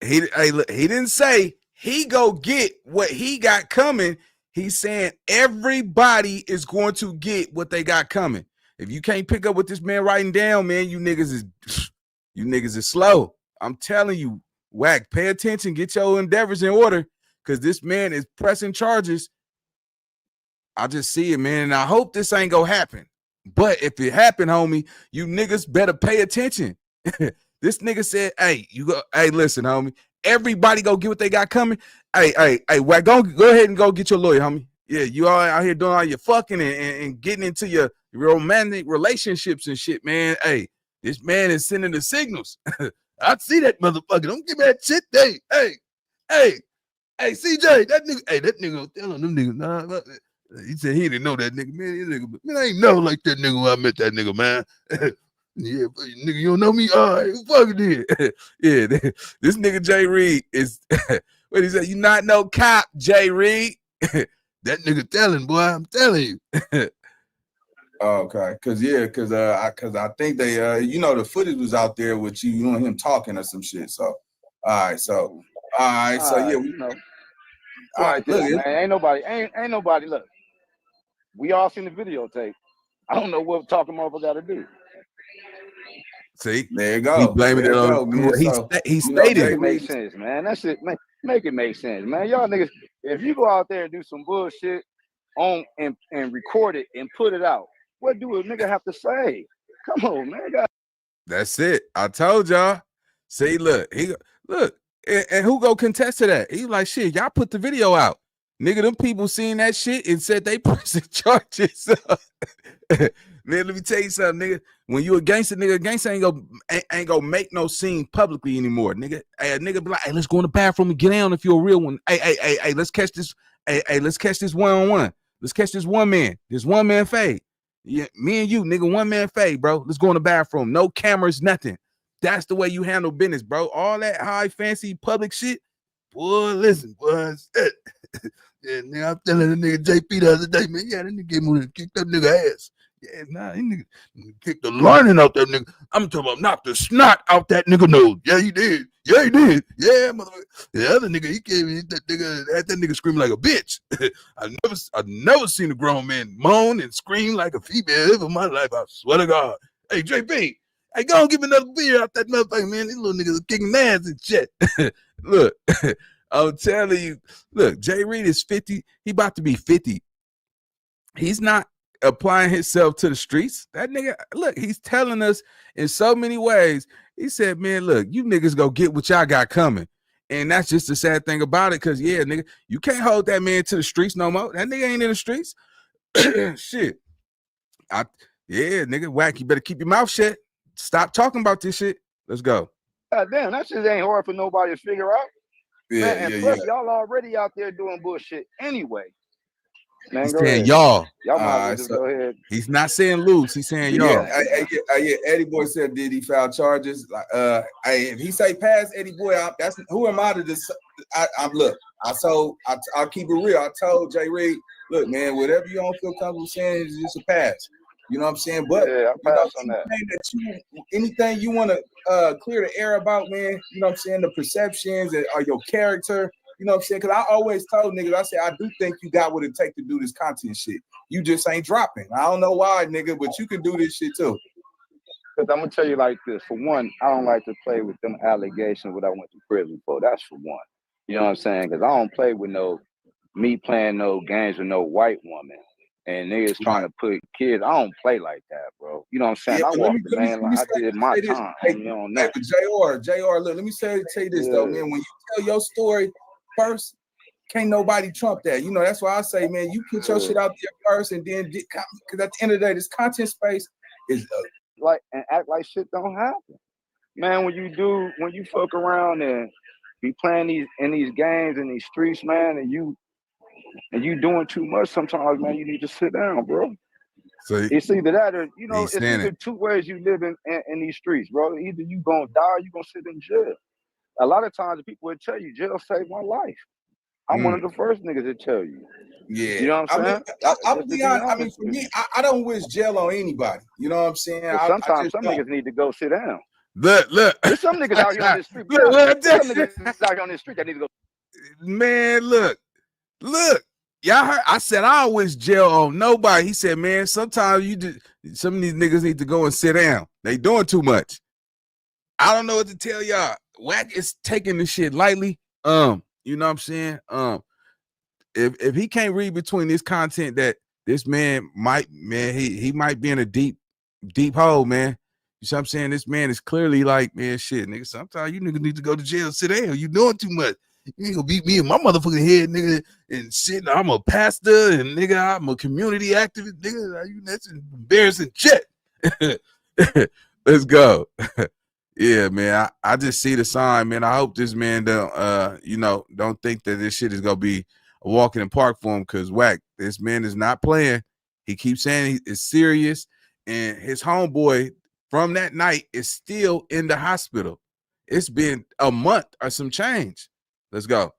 He didn't say he go get what he got coming. He's saying everybody is going to get what they got coming. If you can't pick up what this man writing down, man, you niggas is slow. I'm telling you, Wack, pay attention, get your endeavors in order, because this man is pressing charges. I just see it, man, and I hope this ain't gonna happen. But if it happen, homie, you niggas better pay attention. This nigga said, hey, listen, homie. Everybody go get what they got coming. Hey, Wack, go ahead and go get your lawyer, homie. Yeah, you all out here doing all your fucking and getting into your romantic relationships and shit, man. Hey, this man is sending the signals. I see that motherfucker. Don't give me that shit. Hey, CJ, that nigga telling them niggas, nah. He said he didn't know that nigga, man. I ain't know like that nigga when I met that nigga, man. Yeah, but nigga, you don't know me? All right, who fucking did? Yeah, this nigga Jay Reed is what he said, you not no cop, Jay Reed. That nigga telling, boy, I'm telling you. Okay, cause I think they the footage was out there with you and him talking or some shit. So yeah, you know. Look, man, ain't nobody. Look, we all seen the videotape. I don't know what talking motherfucker got to do. See, there you go. He blaming it on he stated it makes sense, man. That shit make it make sense, man. Y'all niggas, if you go out there and do some bullshit on and record it and put it out, what do a nigga have to say? Come on, man. That's it. I told y'all. See, look, and who go contest to that? He like, shit, y'all put the video out. Nigga, them people seen that shit and said they pressing charges. Man, let me tell you something, nigga. When you a gangster, nigga, gangster ain't gonna make no scene publicly anymore, nigga. Hey, a nigga be like, hey, let's go in the bathroom and get down if you're a real one. Hey, let's catch this. Hey, let's catch this one-on-one. Let's catch this one man. This one man fade. Yeah, me and you, nigga, one man fade, bro. Let's go in the bathroom. No cameras, nothing. That's the way you handle business, bro. All that high fancy public shit. Boy, listen, boy. Yeah, nigga, I'm telling the nigga JP the other day, man. Yeah, that nigga gave me to kick that nigga ass. Yeah, nah, he nigga kicked the learning out that nigga. I'm talking about knock the snot out that nigga nose. Yeah, he did. Yeah, he did. Yeah, motherfucker. The other nigga, he came in, had that nigga screaming like a bitch. I've never seen a grown man moan and scream like a female ever in my life. I swear to God. Hey, JP, hey, go and give me another beer out that motherfucker, man. These little niggas are kicking ass and shit. Look, I'm telling you, look, Jay Reed is 50. He about to be 50. He's not applying himself to the streets. That nigga, look, he's telling us in so many ways. He said, man, look, you niggas go get what y'all got coming. And that's just the sad thing about it, because, yeah, nigga, you can't hold that man to the streets no more. That nigga ain't in the streets. Shit. Nigga, Wack, you better keep your mouth shut. Stop talking about this shit. Let's go. God damn, that shit ain't hard for nobody to figure out. Yeah, man, and plus, y'all already out there doing bullshit anyway. Man, he's saying y'all. Y'all might just go ahead. He's not saying Luce. He's saying y'all. Yeah, Eddie Boy said, did he file charges? If he say pass Eddie Boy, that's who am I to decide? I'll keep it real. I told Jay Reed, look, man, whatever you don't feel comfortable saying is just a pass. You know what I'm saying? But yeah, I pass on that. Anything you want to clear the air about, man, you know what I'm saying? The perceptions or your character. You know what I'm saying? Because I always told niggas, I said, I do think you got what it takes to do this content shit. You just ain't dropping. I don't know why, nigga, but you can do this shit too. Because I'm going to tell you like this. For one, I don't like to play with them allegations what I went to prison for. That's for one. You know what I'm saying? Because I don't play with me playing no games with no white woman. And niggas trying to put kids. I don't play like that, bro. You know what I'm saying? Yeah, I walked the man like I did my time. JR, look, let me tell you this, though, man. When you tell your story first, can't nobody trump that. You know, that's why I say, man, you put your shit out there first, and then because at the end of the day, this content space is like and act like shit don't happen, man. When you fuck around and be playing these games in these streets, man, and you doing too much, sometimes, man, you need to sit down, bro. So it's either that or it's either two ways you live in these streets, bro. Either you gonna die or you gonna sit in jail. A lot of times the people would tell you jail saved my life. I'm one of the first niggas to tell you. Yeah. You know what I'm saying? I'll be honest. I mean, for me, I don't wish jail on anybody. You know what I'm saying? Sometimes some niggas need to go sit down. Look. There's some niggas out here on the street. Some niggas out here on the street that need to go. Man, look. Y'all heard? I said I don't wish jail on nobody. He said, man, sometimes some of these niggas need to go and sit down. They doing too much. I don't know what to tell y'all. Wack is taking this shit lightly. You know what I'm saying? If he can't read between this content that this man he might be in a deep hole, man. You see what I'm saying? This man is clearly like, man, shit, nigga. Sometimes you niggas need to go to jail, sit down. You doing too much. You ain't gonna beat me in my motherfucking head, nigga, and shit. I'm a pastor and nigga, I'm a community activist, nigga. That's embarrassing shit. Let's go. Yeah, man. I just see the sign, man. I hope this man don't think that this shit is gonna be a walk in the park for him, because Wack, this man is not playing. He keeps saying it's serious, and his homeboy from that night is still in the hospital. It's been a month or some change. Let's go.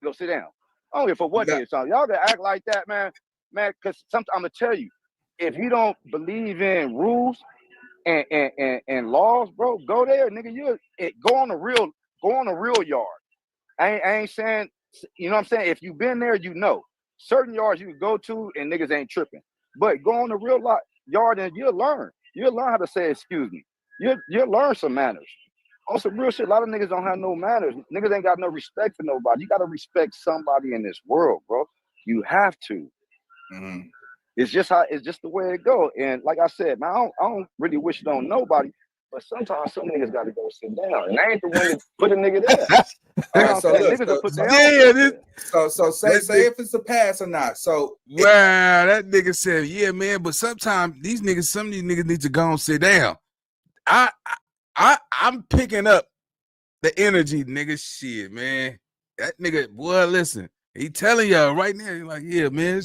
Go sit down. I don't give a what niggas talking. Y'all gonna act like that, man. Man, because sometimes I'm gonna tell you, if you don't believe in rules and laws, bro, go there, nigga. Go on a real yard. I ain't saying, you know what I'm saying? If you've been there, you know. Certain yards you can go to and niggas ain't tripping. But go on a real yard and you'll learn. You'll learn how to say excuse me. You'll learn some manners. On some real shit, a lot of niggas don't have no manners. Niggas ain't got no respect for nobody. You gotta respect somebody in this world, bro. You have to. Mm-hmm. It's just the way it go. And like I said, man, I don't really wish it on nobody, but sometimes some niggas gotta go sit down. And I ain't the one to put a nigga there. All right, so look, so say if it's a pass or not. So wow, that nigga said, yeah, man, but sometimes some of these niggas need to go and sit down. I'm picking up the energy, nigga. Shit, man. That nigga, boy, listen. He telling y'all right now, he's like, yeah, man,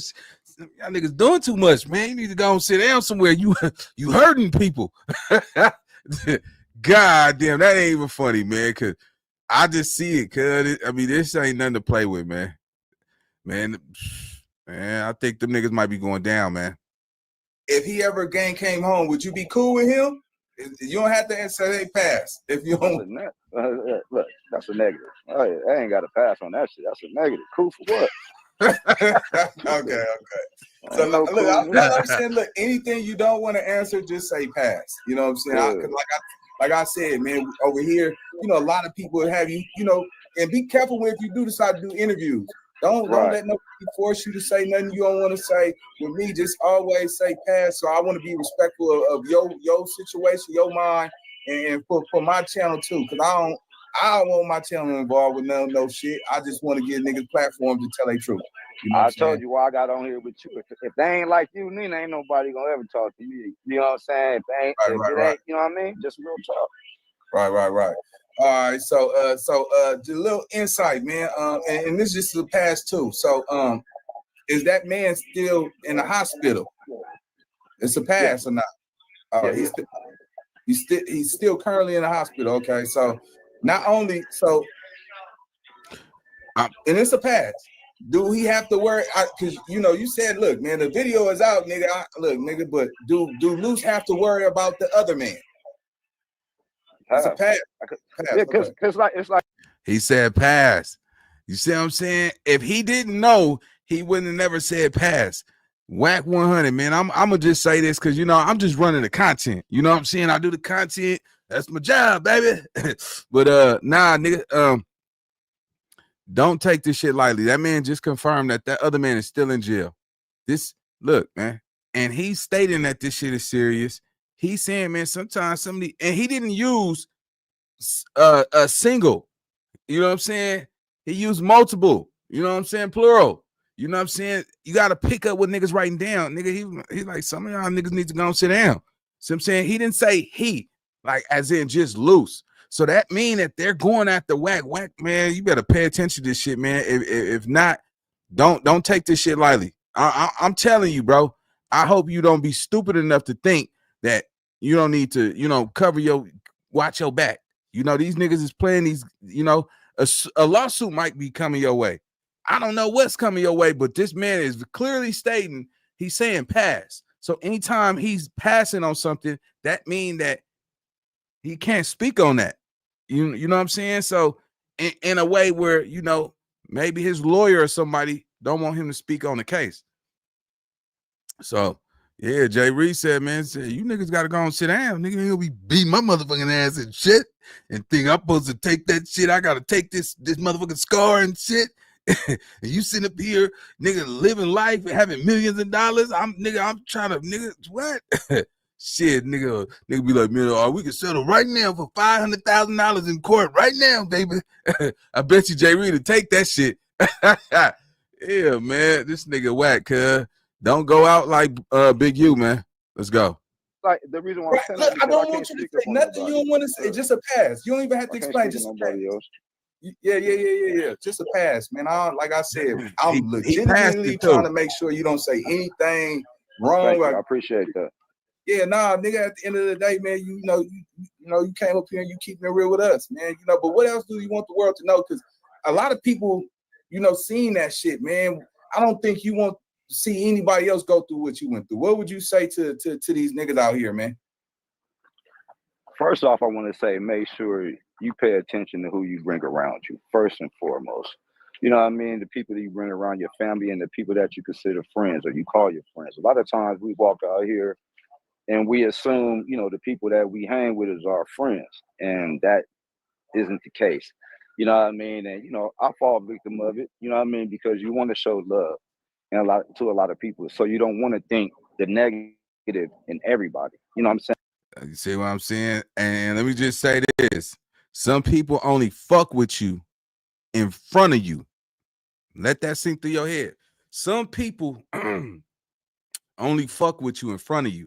y'all niggas doing too much, man. You need to go and sit down somewhere. You hurting people. God damn, that ain't even funny, man, because I just see it, cuz. I mean, this ain't nothing to play with, man. Man, I think them niggas might be going down, man. If he ever again came home, would you be cool with him? You don't have to answer they pass. If you don't look, that's a negative. Oh, yeah, I ain't got a pass on that shit. That's a negative. Cool for what? Okay. So look, I'm saying, look, anything you don't want to answer, just say pass. You know what I'm saying? Yeah. Like I said, man, over here, you know, a lot of people have you know, and be careful when if you do decide to do interviews. Don't let nobody force you to say nothing you don't want to say. With me, just always say pass. So I want to be respectful of your situation, your mind, and for my channel too. Because I don't want my channel involved with no shit. I just want to give niggas platforms to tell their truth. You know I told you why I got on here with you. If they ain't like you, then ain't nobody gonna ever talk to me. You know what I'm saying? If they ain't, ain't, you know what I mean? Just real talk. Right. All right, so just a little insight, man. And this is the past too. So is that man still in the hospital? It's a pass or not? He's still currently in the hospital. Okay, so not only and it's a pass. Do he have to worry? Because you know, you said, look, man, the video is out, nigga. Look, nigga, but do Luce have to worry about the other man? It's a pass. Yeah, because it's like he said pass. You see what I'm saying? If he didn't know, he wouldn't have never said pass. Wack 100, man. I'm gonna just say this because you know I'm just running the content. You know what I'm saying? I do the content. That's my job, baby. But nah, nigga. Don't take this shit lightly. That man just confirmed that other man is still in jail. Look, man, and he's stating that this shit is serious. He's saying, man, sometimes and he didn't use a single. You know what I'm saying? He used multiple. You know what I'm saying? Plural. You know what I'm saying? You got to pick up what niggas writing down. Nigga, he's like, some of y'all niggas need to go and sit down. So I'm saying he didn't say he, like as in just Luce. So that mean that they're going after Wack, man. You better pay attention to this shit, man. If not, don't take this shit lightly. I'm telling you, bro. I hope you don't be stupid enough to think that you don't need to, you know, watch your back. You know, these niggas is playing these, you know, a lawsuit might be coming your way. I don't know what's coming your way, but this man is clearly stating he's saying pass. So anytime he's passing on something, that means that he can't speak on that. You know what I'm saying? So in a way where, you know, maybe his lawyer or somebody don't want him to speak on the case. So yeah, Jay Reed said, man, you niggas got to go and sit down. Nigga, he'll be beating my motherfucking ass and shit and think I'm supposed to take that shit. I got to take this motherfucking scar and shit. And you sitting up here, nigga, living life and having millions of dollars. I'm trying to, nigga, what? Shit, nigga be like, man, we can settle right now for $500,000 in court right now, baby. I bet you Jay Reed to take that shit. Yeah, man, this nigga Wack, cuz. Don't go out like Big U, man. Let's go. like the reason why Right. I'm saying Look, that I because I don't can't want you to speak say up on nothing you nobody. don't want to say. Just a pass. You don't even have to I can't explain. speak Just on a pass. nobody else. Yeah. Just a pass, man. Like I said, I'm he passed legitimately it trying too. to make sure you don't say anything Thank wrong. you. Like, I appreciate that. yeah, nah, nigga. At the end of the day, man, you came up here and you keeping it real with us, man. You know, but what else do you want the world to know? Because a lot of people, seeing that shit, man. I don't think you want to see anybody else go through what you went through. What would you say to these niggas out here, man? First off, I want to say make sure you pay attention to who you bring around you, first and foremost. You know what I mean? The people that you bring around your family and the people that you consider friends or you call your friends. A lot of times we walk out here and we assume, the people that we hang with is our friends. And that isn't the case. You know what I mean? And, I fall victim of it, you know what I mean? Because you want to show love and to a lot of people. So you don't want to think the negative in everybody. You know what I'm saying? You see what I'm saying? And let me just say this. Some people only fuck with you in front of you. Let that sink through your head. Some people only fuck with you in front of you.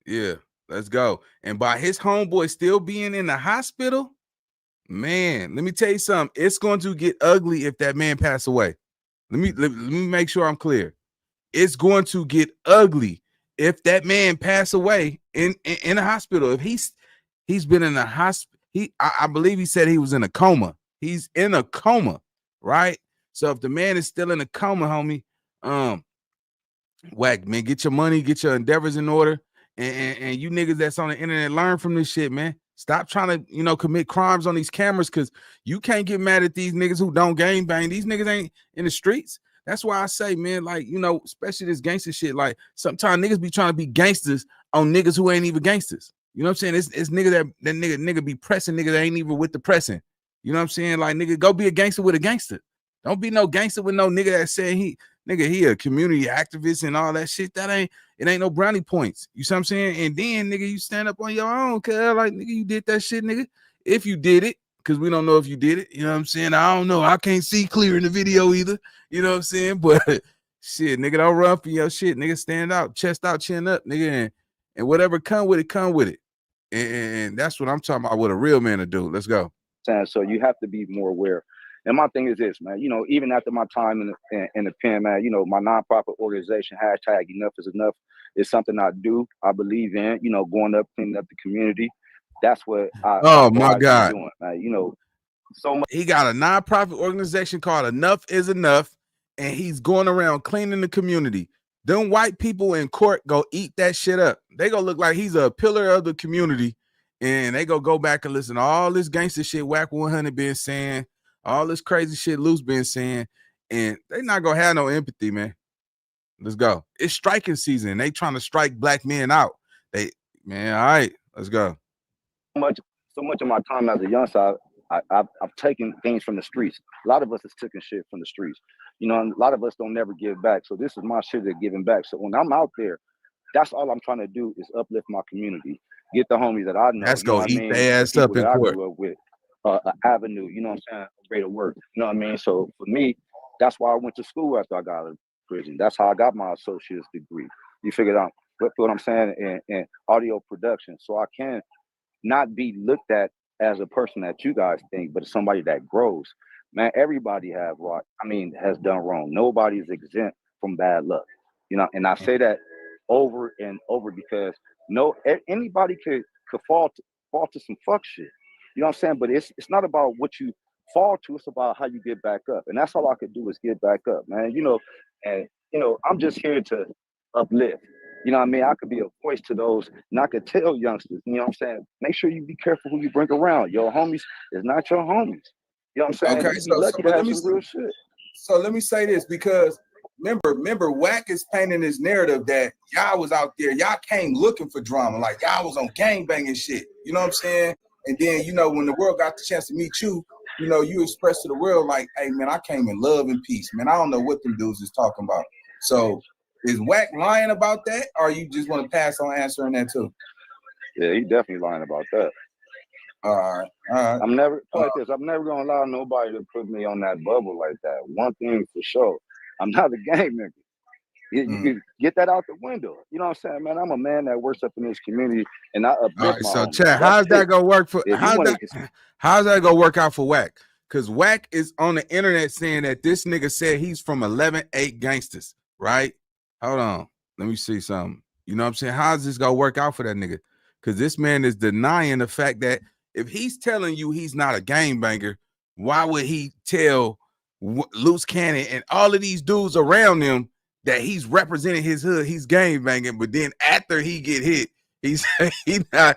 Yeah, let's go. And by his homeboy still being in the hospital, man, let me tell you something. It's going to get ugly if that man pass away. Let me make sure I'm clear. It's going to get ugly if that man pass away in a hospital. If he's been in a hospital, I believe he said he was in a coma. He's in a coma, right? So if the man is still in a coma, homie, Wack, man, get your money, get your endeavors in order, and you niggas that's on the internet, learn from this shit, man. Stop trying to, commit crimes on these cameras, because you can't get mad at these niggas who don't gang bang. These niggas ain't in the streets. That's why I say, man, like, especially this gangster shit, like, sometimes niggas be trying to be gangsters on niggas who ain't even gangsters. You know what I'm saying? It's nigga that nigga be pressing niggas that ain't even with the pressing. You know what I'm saying? Like, nigga, go be a gangster with a gangster. Don't be no gangster with no nigga that saying he a community activist and all that shit. It ain't no brownie points. You see what I'm saying? And then, nigga, you stand up on your own, cuz, like, nigga, you did that shit, nigga. If you did it, because we don't know if you did it. You know what I'm saying? I don't know. I can't see clear in the video either. You know what I'm saying? But shit, nigga, don't run for your shit. Nigga, stand out, chest out, chin up, nigga. And whatever come with it, come with it. And that's what I'm talking about, what a real man to do. Let's go. So you have to be more aware. And my thing is this, man, even after my time in the pen, man, my nonprofit organization, hashtag enough is enough, is something I do. I believe in, going up, cleaning up the community. That's what Oh my God. doing, man. So much. He got a nonprofit organization called Enough is Enough, and he's going around cleaning the community. Them white people in court go eat that shit up. They go look like he's a pillar of the community, and they go back and listen to all this gangster shit Wack 100 been saying, all this crazy shit Luce been saying, and they not gonna have no empathy, man. Let's go. It's striking season. They trying to strike black men out. All right, let's go. So much of my time as a youngster, I've taken things from the streets. A lot of us has taken shit from the streets. And a lot of us don't never give back. So this is my shit of giving back. So when I'm out there, that's all I'm trying to do is uplift my community, get the homies that I know. Let's go eat their ass up in that court. I grew up with, an avenue. You know what I'm saying? Great to work. You know what I mean? So for me, that's why I went to school after I got out of prison. That's how I got my associate's degree. You figured out what I'm saying in audio production, so I can not be looked at as a person that you guys think, but somebody that grows. Man, everybody has done wrong. Nobody's exempt from bad luck. And I say that over and over because anybody could fall to some fuck shit. You know what I'm saying? But it's not about what you fall to, it's about how you get back up. And that's all I could do is get back up, man. I'm just here to uplift. You know what I mean? I could be a voice to those, and I could tell youngsters, you know what I'm saying? Make sure you be careful who you bring around. Your homies is not your homies. You know what I'm saying? Okay, You be lucky to have some real shit. So let me say this, because remember, Wack is painting this narrative that y'all was out there, y'all came looking for drama, like y'all was on gangbanging shit. You know what I'm saying? And then, when the world got the chance to meet you, you expressed to the world like, hey man, I came in love and peace, man. I don't know what them dudes is talking about. So is Wack lying about that, or you just want to pass on answering that too? Yeah, he definitely lying about that. All right. I'm never gonna allow nobody to put me on that bubble like that. One thing for sure, I'm not a gang member. You can get that out the window. You know what I'm saying, man? I'm a man that works up in this community, and I uplift All right, my so homies. Chad, how's that gonna work for? How's that gonna work out for Wack? Because Wack is on the internet saying that this nigga said he's from 11-8 gangsters, right? Hold on, let me see something. You know what I'm saying? How's this gonna work out for that nigga? Because this man is denying the fact that if he's telling you he's not a gangbanger, why would he tell Luce Cannon and all of these dudes around him that he's representing his hood, he's gang banging, but then after he get hit, he's he not.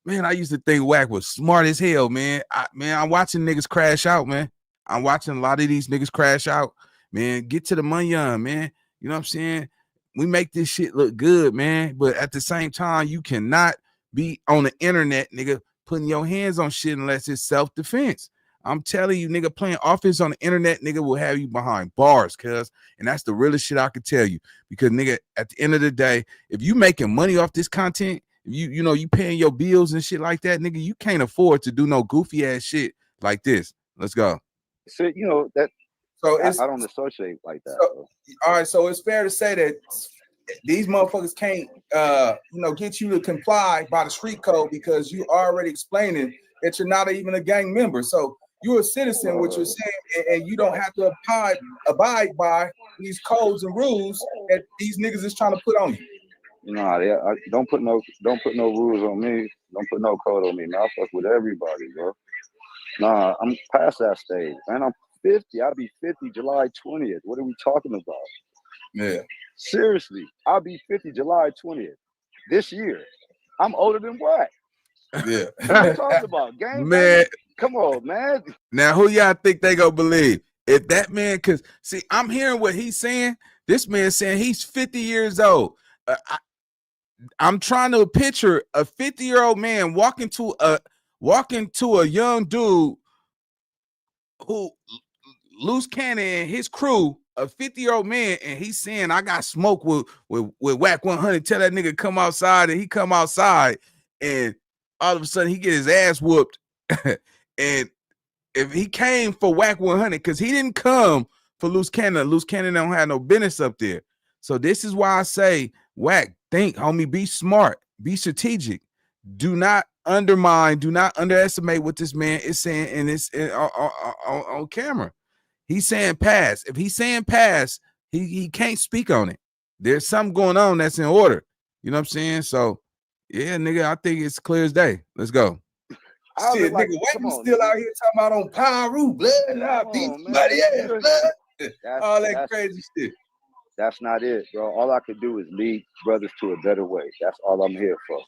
Man, I used to think Wack was smart as hell, man. I'm watching niggas crash out, man. I'm watching a lot of these niggas crash out, man. Get to the money, man. You know what I'm saying? We make this shit look good, man. But at the same time, you cannot be on the internet, nigga, putting your hands on shit unless it's self-defense. I'm telling you, nigga, playing offense on the internet, nigga, will have you behind bars, cuz. And that's the realest shit I could tell you. Because, nigga, at the end of the day, if you making money off this content, you know, you paying your bills and shit like that, nigga, you can't afford to do no goofy ass shit like this. Let's go. So, you know, that so I don't associate like that. So, all right, so it's fair to say that these motherfuckers can't you know, get you to comply by the street code because you already explaining that you're not even a gang member. So you're a citizen, which you're saying, and you don't have to abide by these codes and rules that these niggas is trying to put on you. Nah, don't put no rules on me. Don't put no code on me, man. I fuck with everybody, bro. Nah, I'm past that stage, man. I'm 50. I'll be 50 July 20th. What are we talking about? Yeah. Seriously, I'll be 50 July 20th this year. I'm older than Wack. Yeah. What are you talking about? Gang, man. Come on, man. Now, who y'all think they gonna believe? If that man, because see, I'm hearing what he's saying. This man saying he's 50 years old. I'm trying to picture a 50-year-old man walking to a young dude who Luce Cannon and his crew, a 50-year-old man, and he's saying, I got smoke with Wack 100. Tell that nigga come outside, and he come outside, and all of a sudden he get his ass whooped. And if he came for Wack 100, because he didn't come for Luce Cannon don't have no business up there. So this is why I say, Wack, think, homie, be smart, be strategic. Do not undermine, do not underestimate what this man is saying and it's on camera. He's saying pass. If he's saying pass, he can't speak on it. There's something going on that's in order. You know what I'm saying? So, yeah, nigga, I think it's clear as day. Let's go. Shit, nigga, Wack still out here talking about on Pyro, blood, beat somebody ass, blood. All that crazy shit. That's not it, bro. All I could do is lead brothers to a better way. That's all I'm here for.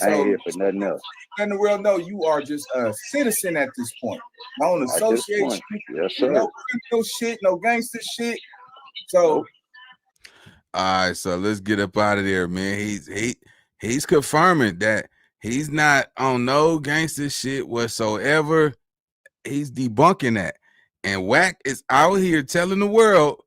I ain't here for nothing else. And the world know you are just a citizen at this point. No association, yes, sir. No criminal shit, no gangster shit. So, all right, so let's get up out of there, man. He's confirming that he's not on no gangster shit whatsoever. He's debunking that. And Wack is out here telling the world,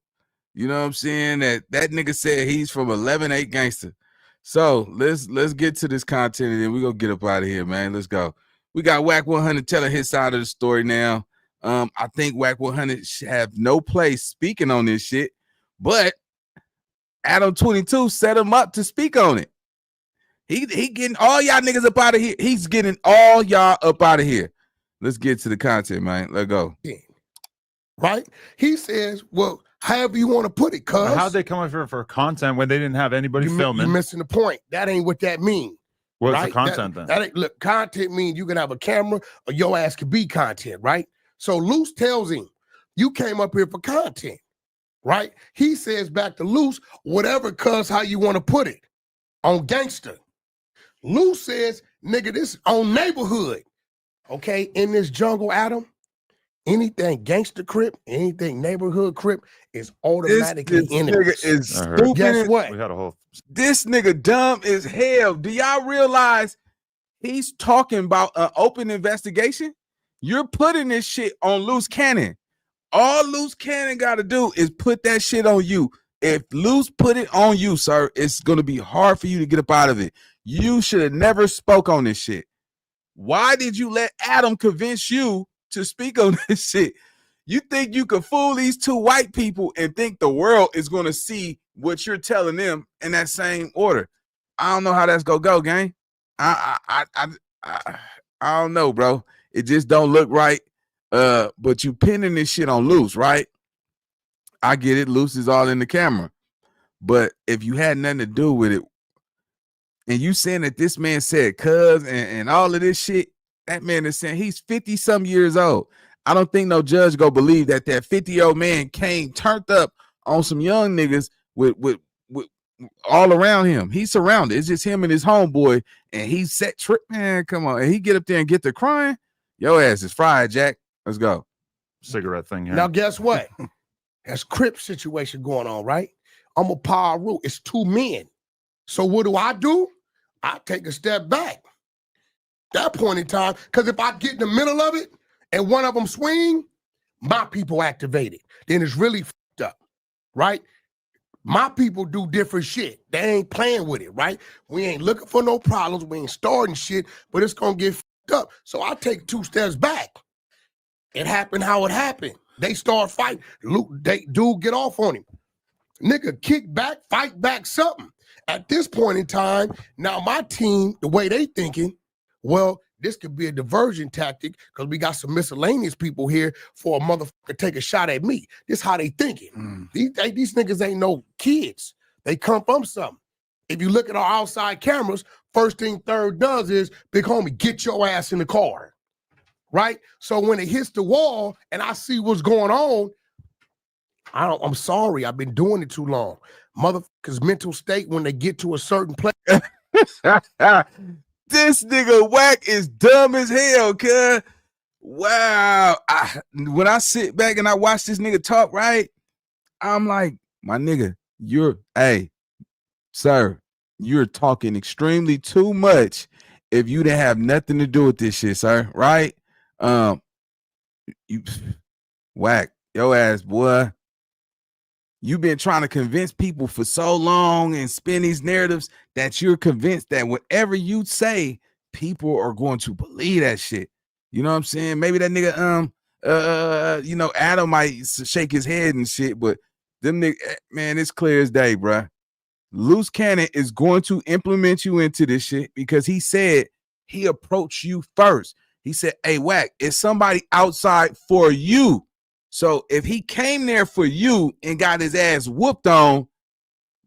you know what I'm saying, that nigga said he's from 11-8 gangster. So let's get to this content and then we're gonna get up out of here, man. Let's go. We got Wack 100 telling his side of the story now. I think Wack 100 should have no place speaking on this shit, but Adam 22 set him up to speak on it. He getting all y'all niggas up out of here. He's getting all y'all up out of here. Let's get to the content, man. Let's go. Right? He says, well, however you want to put it, cuz. How'd they come up for content when they didn't have anybody filming? You're missing the point. That ain't what that means. What's right? the content then? That ain't, look, content means you can have a camera or your ass can be content, right? So Luce tells him, you came up here for content, right? He says back to Luce, whatever, cuz, how you want to put it, on gangster. Luce says, nigga, this on neighborhood. Okay, in this jungle, Adam, anything gangster crip, anything neighborhood crip is automatically in it. This nigga is stupid. Guess what? We had a whole. This nigga dumb as hell. Do y'all realize he's talking about an open investigation? You're putting this shit on Luce Cannon. All Luce Cannon got to do is put that shit on you. If Luce put it on you, sir, it's going to be hard for you to get up out of it. You should have never spoke on this shit. Why did you let Adam convince you to speak on this shit? You think you could fool these two white people and think the world is going to see what you're telling them in that same order? I don't know how that's gonna go, gang. I don't know, bro. It just don't look right. But you pinning this shit on Luce, right? I get it. Luce is all in the camera. But if you had nothing to do with it, and you saying that this man said cuz and all of this shit, that man is saying he's 50-some years old. I don't think no judge go believe that 50-year-old man came turned up on some young niggas with all around him. He's surrounded. It's just him and his homeboy, and he set trip. Man, come on. And he get up there and get to crying. Your ass is fried, Jack. Let's go. Cigarette thing here. Now, guess what? That's Crip situation going on, right? I'm a power rule. It's two men. So what do? I take a step back. That point in time, because if I get in the middle of it and one of them swing, my people activated. Then it's really fucked up, right? My people do different shit. They ain't playing with it, right? We ain't looking for no problems. We ain't starting shit, but it's going to get fucked up. So I take 2 steps back. It happened how it happened. They start fighting. Dude get off on him. Nigga kick back, fight back, something. At this point in time, now my team, the way they thinking, well, this could be a diversion tactic because we got some miscellaneous people here for a motherfucker to take a shot at me. This how they thinking. These niggas ain't no kids. They come from something. If you look at our outside cameras, first thing Third does is, big homie, get your ass in the car, right? So when it hits the wall and I see what's going on, I'm sorry, I've been doing it too long. Motherfuckers' mental state when they get to a certain place. This nigga Wack is dumb as hell, cuz. Wow. When I sit back and I watch this nigga talk, right, I'm like, my nigga, sir, you're talking extremely too much if you didn't have nothing to do with this shit, sir, right? You Wack, your ass, boy. You've been trying to convince people for so long and spin these narratives that you're convinced that whatever you say, people are going to believe that shit. You know what I'm saying? Maybe that nigga, Adam might shake his head and shit, but them niggas, man, it's clear as day, bruh. Luce Cannon is going to implement you into this shit because he said he approached you first. He said, hey, Wack, is somebody outside for you? So if he came there for you and got his ass whooped on,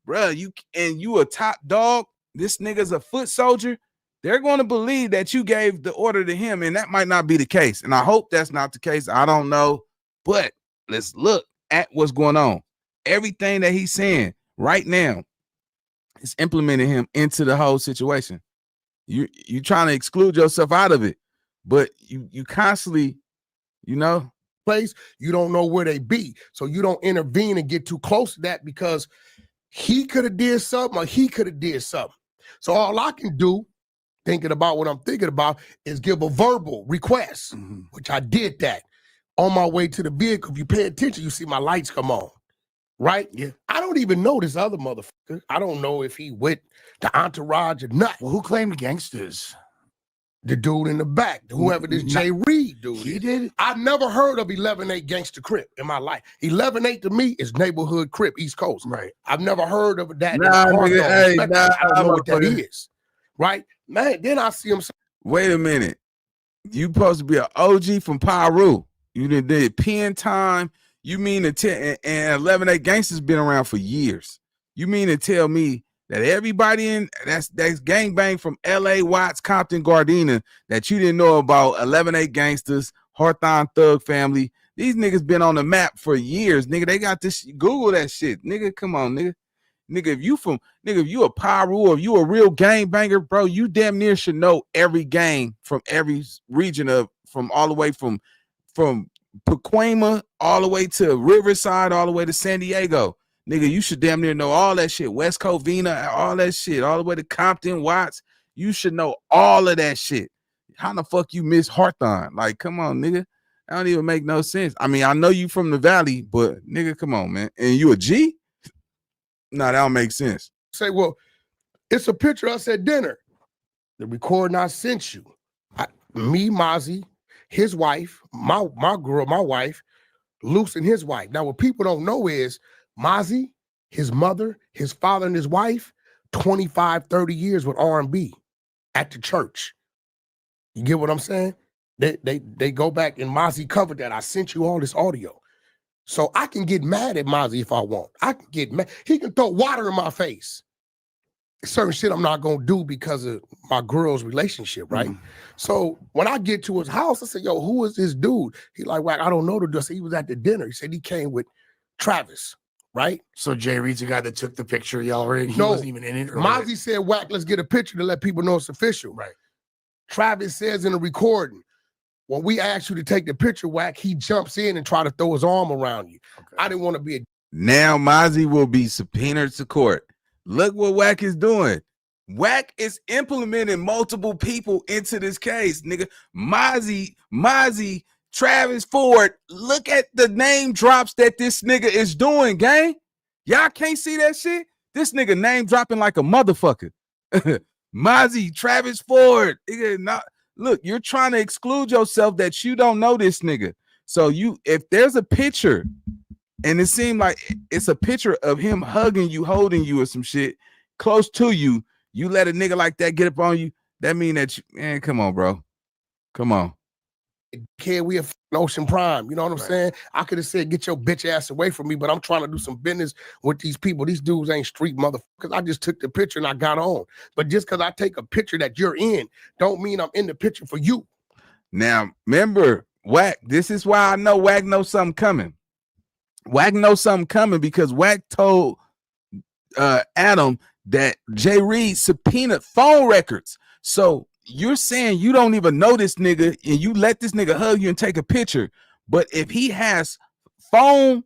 bruh, you a top dog, this nigga's a foot soldier, they're going to believe that you gave the order to him, and that might not be the case. And I hope that's not the case. I don't know. But let's look at what's going on. Everything that he's saying right now is implementing him into the whole situation. You trying to exclude yourself out of it, but you constantly, place, you don't know where they be. So you don't intervene and get too close to that because he could have did something or he could have did something. So all I can do, thinking about what I'm thinking about, is give a verbal request, which I did that. On my way to the vehicle, if you pay attention, you see my lights come on, right? Yeah. I don't even know this other motherfucker. I don't know if he with the entourage or not. Well, who claimed gangsters? The dude in the back, whoever this Jay Reed dude he is. did? I've never heard of 11-8 Gangster Crip in my life. 11-8 to me is neighborhood Crip, East Coast. Right. I've never heard of that. Nah, nigga, I don't know what that is. Right? Man, then I see him. Wait a minute. You supposed to be an OG from Pyru. You did pen time. You mean to tell, and 11-8 Gangsters been around for years. You mean to tell me that everybody in that's gangbang from LA, Watts, Compton, Gardena, that you didn't know about 11-8 Gangsters, Hawthorne Thug Family. These niggas been on the map for years, nigga. They got this. Google that shit, nigga. Come on, nigga. Nigga, if you a Pyru or if you a real gangbanger, bro, you damn near should know every gang from every region from all the way from Pacoima all the way to Riverside, all the way to San Diego. Nigga, you should damn near know all that shit. West Covina, all that shit, all the way to Compton, Watts. You should know all of that shit. How the fuck you miss Hawthorne? Like, come on, nigga. That don't even make no sense. I mean, I know you from the Valley, but nigga, come on, man. And you a G? No, that don't make sense. Say, well, it's a picture us at dinner. The recording I sent you. Me, Mozzie, his wife, my girl, my wife, Luce and his wife. Now, what people don't know is Mozzie, his mother, his father, and his wife, 25, 30 years with R&B at the church. You get what I'm saying? They go back and Mozzie covered that. I sent you all this audio. So I can get mad at Mozzie if I want. I can get mad. He can throw water in my face. Certain shit I'm not gonna do because of my girl's relationship, right? So when I get to his house, I say, yo, who is this dude? He like, Wack, I don't know the dude. I said, he was at the dinner. He said he came with Travis, right? So Jay Reed's the guy that took the picture. He wasn't even in it. Mozzie said, Wack, let's get a picture to let people know it's official. Right. Travis says in the recording, when we asked you to take the picture, Wack, he jumps in and try to throw his arm around you. Okay. I didn't want to be a... Now Mozzie will be subpoenaed to court. Look what Wack is doing. Wack is implementing multiple people into this case, nigga. Mozzie, Travis Ford. Look at the name drops that this nigga is doing, gang. Y'all can't see that shit? This nigga name dropping like a motherfucker. Mozzie, Travis Ford. Nigga, look, you're trying to exclude yourself that you don't know this nigga. So if there's a picture and it seemed like it's a picture of him hugging you, holding you or some shit close to you, you let a nigga like that get up on you, that mean that man, come on, bro. Come on. Kid, we have Ocean Prime. You know what I'm saying? I could have said, get your bitch ass away from me, but I'm trying to do some business with these people. These dudes ain't street motherfuckers. I just took the picture and I got on. But just because I take a picture that you're in, don't mean I'm in the picture for you. Now, remember, Wack, this is why I know Wack knows something coming. Wack knows something coming because Wack told Adam that Jay Reed subpoenaed phone records. So you're saying you don't even know this nigga and you let this nigga hug you and take a picture. But if he has phone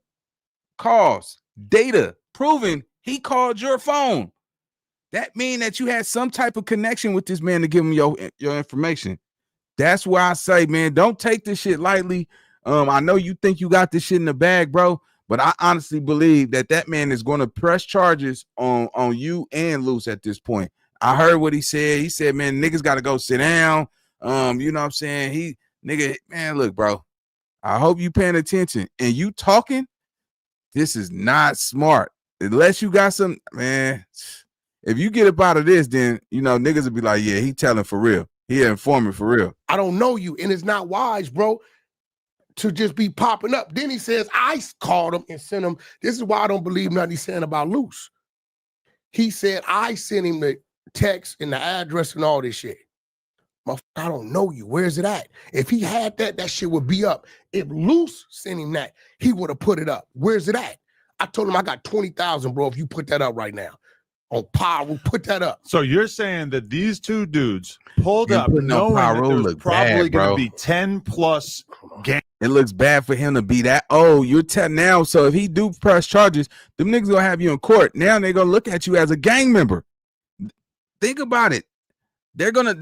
calls, data proving he called your phone, that mean that you had some type of connection with this man to give him your information. That's why I say, man, don't take this shit lightly. I know you think you got this shit in the bag, bro, but I honestly believe that man is going to press charges on you and Luce at this point. I heard what he said. He said, man, niggas got to go sit down. You know what I'm saying? Man, look, bro, I hope you paying attention and you talking. This is not smart. Unless you got some, man, if you get up out of this, then, you know, niggas will be like, yeah, he telling for real. He informing for real. I don't know you, and it's not wise, bro, to just be popping up. Then he says, I called him and sent him. This is why I don't believe nothing he's saying about Luce. He said, I sent him the text and the address and all this shit. I don't know you. Where's it at? If he had that shit would be up. If Luce sent him that, he would have put it up. Where's it at? I told him I got 20,000, bro, if you put that up right now. On Power, we'll put that up. So you're saying that these two dudes pulled up knowing that there's probably going to be 10 plus games. It looks bad for him to be that. Oh, you're 10 now. So if he do press charges, them niggas gonna have you in court. Now they're gonna look at you as a gang member. Think about it. They're gonna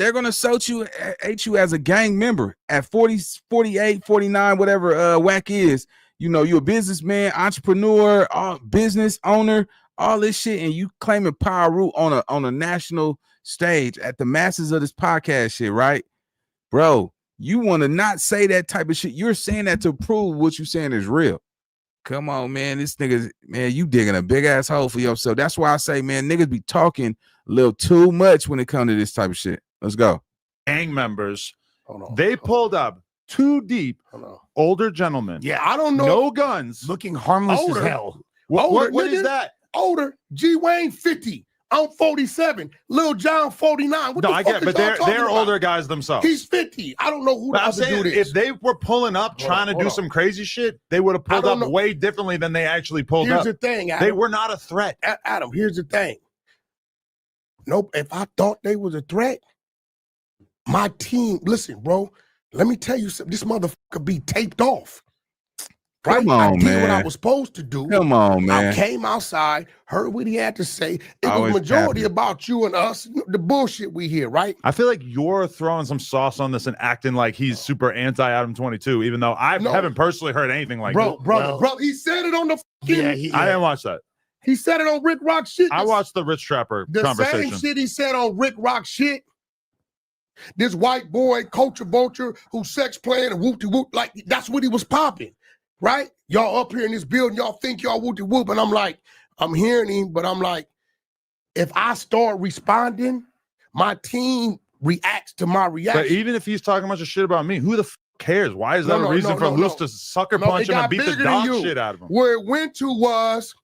hate you as a gang member at 40, 48, 49, whatever Wack is. You know, you're a businessman, entrepreneur, business owner, all this shit, and you claiming power root on a national stage at the masses of this podcast shit, right? Bro, you want to not say that type of shit. You're saying that to prove what you're saying is real. Come on, man. This nigga, man, you digging a big ass hole for yourself. That's why I say, man, niggas be talking a little too much when it comes to this type of shit. Let's go. Gang members, they pulled up too deep, older gentlemen. Yeah, I don't know. No guns. Looking harmless as hell. What is that? Older. G Wayne 50. I'm 47. Lil John 49. What no, the I fuck get it, but they're older guys themselves. He's 50. I don't know who the other dude is. If they were pulling up trying to do some crazy shit, they would have pulled up way differently than they actually pulled up. Here's the thing, Adam. They were not a threat. Adam, here's the thing. Nope. If I thought they was a threat, my team, listen, bro, let me tell you something. This motherfucker be taped off. Right? Come on, I did man. what I was supposed to do. Come on, man. I came outside, heard what he had to say. It was majority about you and us, the bullshit we hear, right? I feel like you're throwing some sauce on this and acting like he's super anti-Adam 22, even though I haven't personally heard anything like that. Bro, he said it on the fucking... I didn't watch that. He said it on Rick Rock shit. I watched the Rich Trapper conversation. The same shit he said on Rick Rock shit. This white boy, culture vulture, who sex playing and whoop-de-whoop, like, that's what he was popping. right? Y'all up here in this building, y'all think y'all whoop-de-whoop, and I'm like, I'm hearing him, but I'm like, if I start responding, my team reacts to my reaction. But even if he's talking a bunch of shit about me, who the f cares? Why is that a reason for Luce to sucker punch him and beat the dog shit out of him? Where it went to was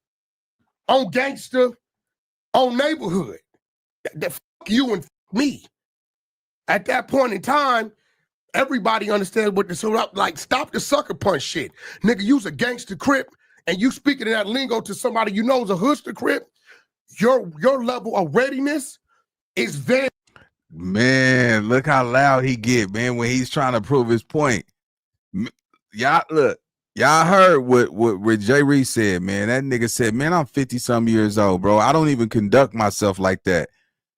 on gangster, on neighborhood. That fuck you and me. At that point in time, everybody understands what the like. Stop the sucker punch shit, nigga. You's a gangster crip, and you speaking in that lingo to somebody you know is a hoodster crip. Your level of readiness is very. Man, look how loud he get, man, when he's trying to prove his point. Y'all look, y'all heard what Jay Reed said, man. That nigga said, man, I'm 50-some years old, bro. I don't even conduct myself like that.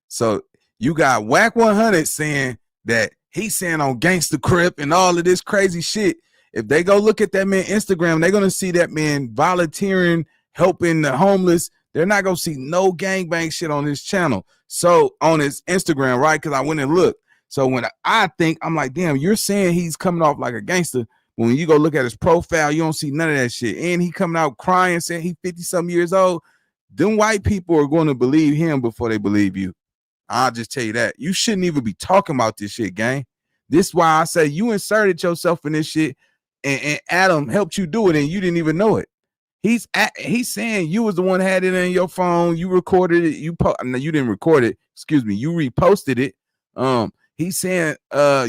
So you got Wack 100 saying that he's saying on Gangsta Crip and all of this crazy shit. If they go look at that man Instagram, they're gonna see that man volunteering, helping the homeless. They're not gonna see no gangbang shit on his channel. So on his Instagram, right? Because I went and looked. So when I think, I'm like, damn, you're saying he's coming off like a gangster. When you go look at his profile, you don't see none of that shit. And he coming out crying, saying he's 50-some years old. Them white people are going to believe him before they believe you. I'll just tell you that. You shouldn't even be talking about this shit, gang. This is why I say you inserted yourself in this shit, and Adam helped you do it, and you didn't even know it. He's saying you was the one that had it in your phone. You recorded it. You didn't record it. Excuse me. You reposted it. He's saying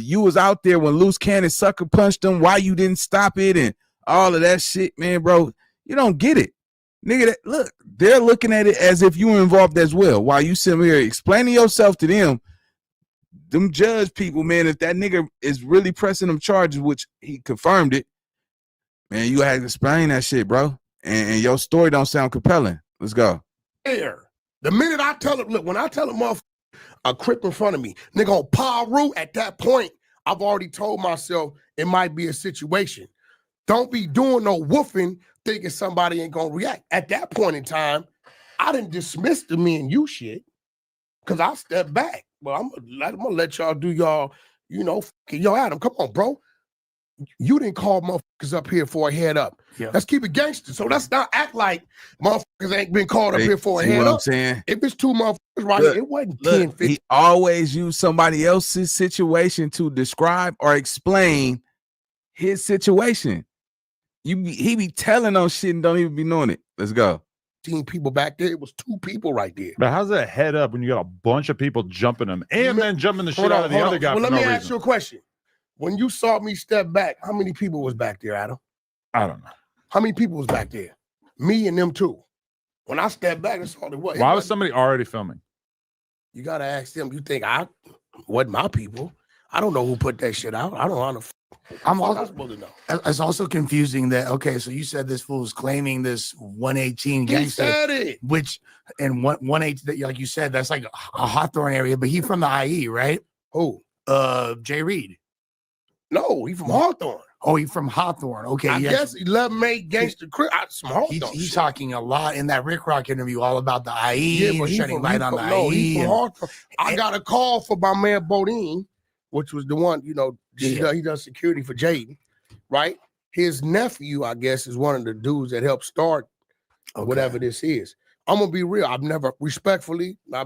you was out there when Luce Cannon sucker punched him. Why you didn't stop it and all of that shit, man, bro. You don't get it, nigga. Look, they're looking at it as if you were involved as well. While you sitting here explaining yourself to them judge people, man. If that nigga is really pressing them charges, which he confirmed it, man, you had to explain that shit, bro. And your story don't sound compelling. Let's go. There. The minute I tell him, look, when I tell him a crip in front of me, nigga on Paru, at that point, I've already told myself it might be a situation. Don't be doing no woofing thinking somebody ain't gonna react. At that point in time, I didn't dismiss the me and you shit because I stepped back. Well, I'm gonna let y'all do y'all, yo, Adam, come on, bro. You didn't call motherfuckers up here for a head up. Yeah. Let's keep it gangster. So let's not act like motherfuckers ain't been called up here for a head up. I'm saying? If it's two motherfuckers, right, it wasn't 10, 15. He always used somebody else's situation to describe or explain his situation. He be telling on shit and don't even be knowing it. Let's go. 15 people back there. It was 2 people right there. But how's that head up when you got a bunch of people jumping him and then jumping the shit out of the other guy? Well, let me ask you a question. When you saw me step back, how many people was back there, Adam? I don't know. How many people was back there? Me and them two. When I stepped back, that's all it was. Why was somebody already filming? You got to ask them. You think I wasn't my people? I don't know who put that shit out. I don't know. I'm also supposed to know. It's also confusing that, okay, so you said this fool was claiming this 118 gangster. He said it. Which, and 118, like you said, that's like a Hawthorne area, but he from the IE, right? Who? Jay Reed. No, he from Hawthorne. Oh, he from Hawthorne. Okay, I guess 11-8 gangster crip. He's talking a lot in that Rick Rock interview all about the IE, but shedding light on the IE. From Hawthorne. I got a call for my man Bodine, which was the one, he does security for Jaden, right? His nephew, I guess, is one of the dudes that helped start whatever this is. I'm gonna be real. I've never, respectfully, I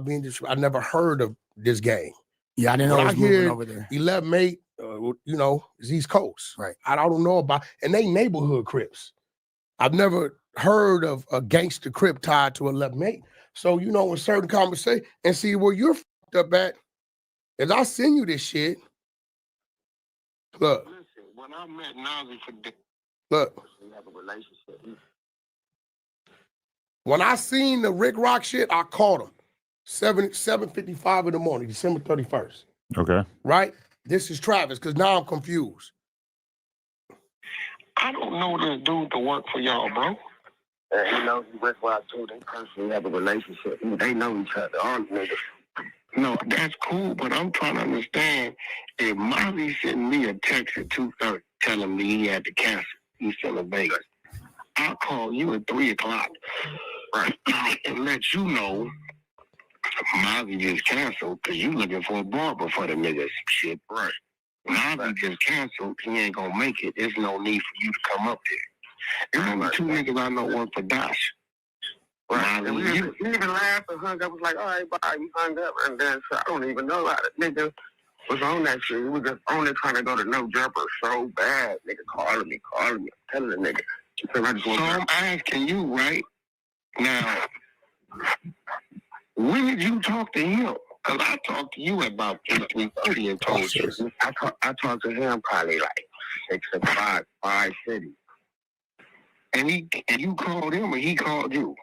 never heard of this gang. Yeah, I didn't know it was moving over there. 11-8. Is East Coast. Right. I don't know about, and they neighborhood Crips. I've never heard of a gangster Crip tied to 11-8. So, in certain conversation, and see where you're fucked up at, is I send you this shit. Look. Listen, when I met Nazi for look. We have a relationship. When I seen the Rick Rock shit, I called him. 7:55 in the morning, December 31st. Okay. Right? This is Travis, because now I'm confused. I don't know this dude to work for y'all, bro. He knows Rick Rock too. They personally have a relationship. They know each other, all the niggas. No, that's cool, but I'm trying to understand if Molly sent me a text at 2:30 telling me he had to cancel. He's still in Vegas. I'll call you at 3 o'clock, right, and let you know Molly just canceled because you looking for a barber for the niggas. Shit, right. Molly just canceled. He ain't gonna make it. There's no need for you to come up there. It's only two niggas I know work for Dash. Right. And we even laughed and hung up. Was like, all right, bye. We hung up, and then so I don't even know how the nigga was on that shit. He was just on there trying to go to No Jumper so bad. Nigga calling me, telling the nigga. So I'm asking you, right now, when did you talk to him? Because I talked to you at about 3:30 and told you. I talked to him probably like 6 or 5 cities. And you called him, and he called you.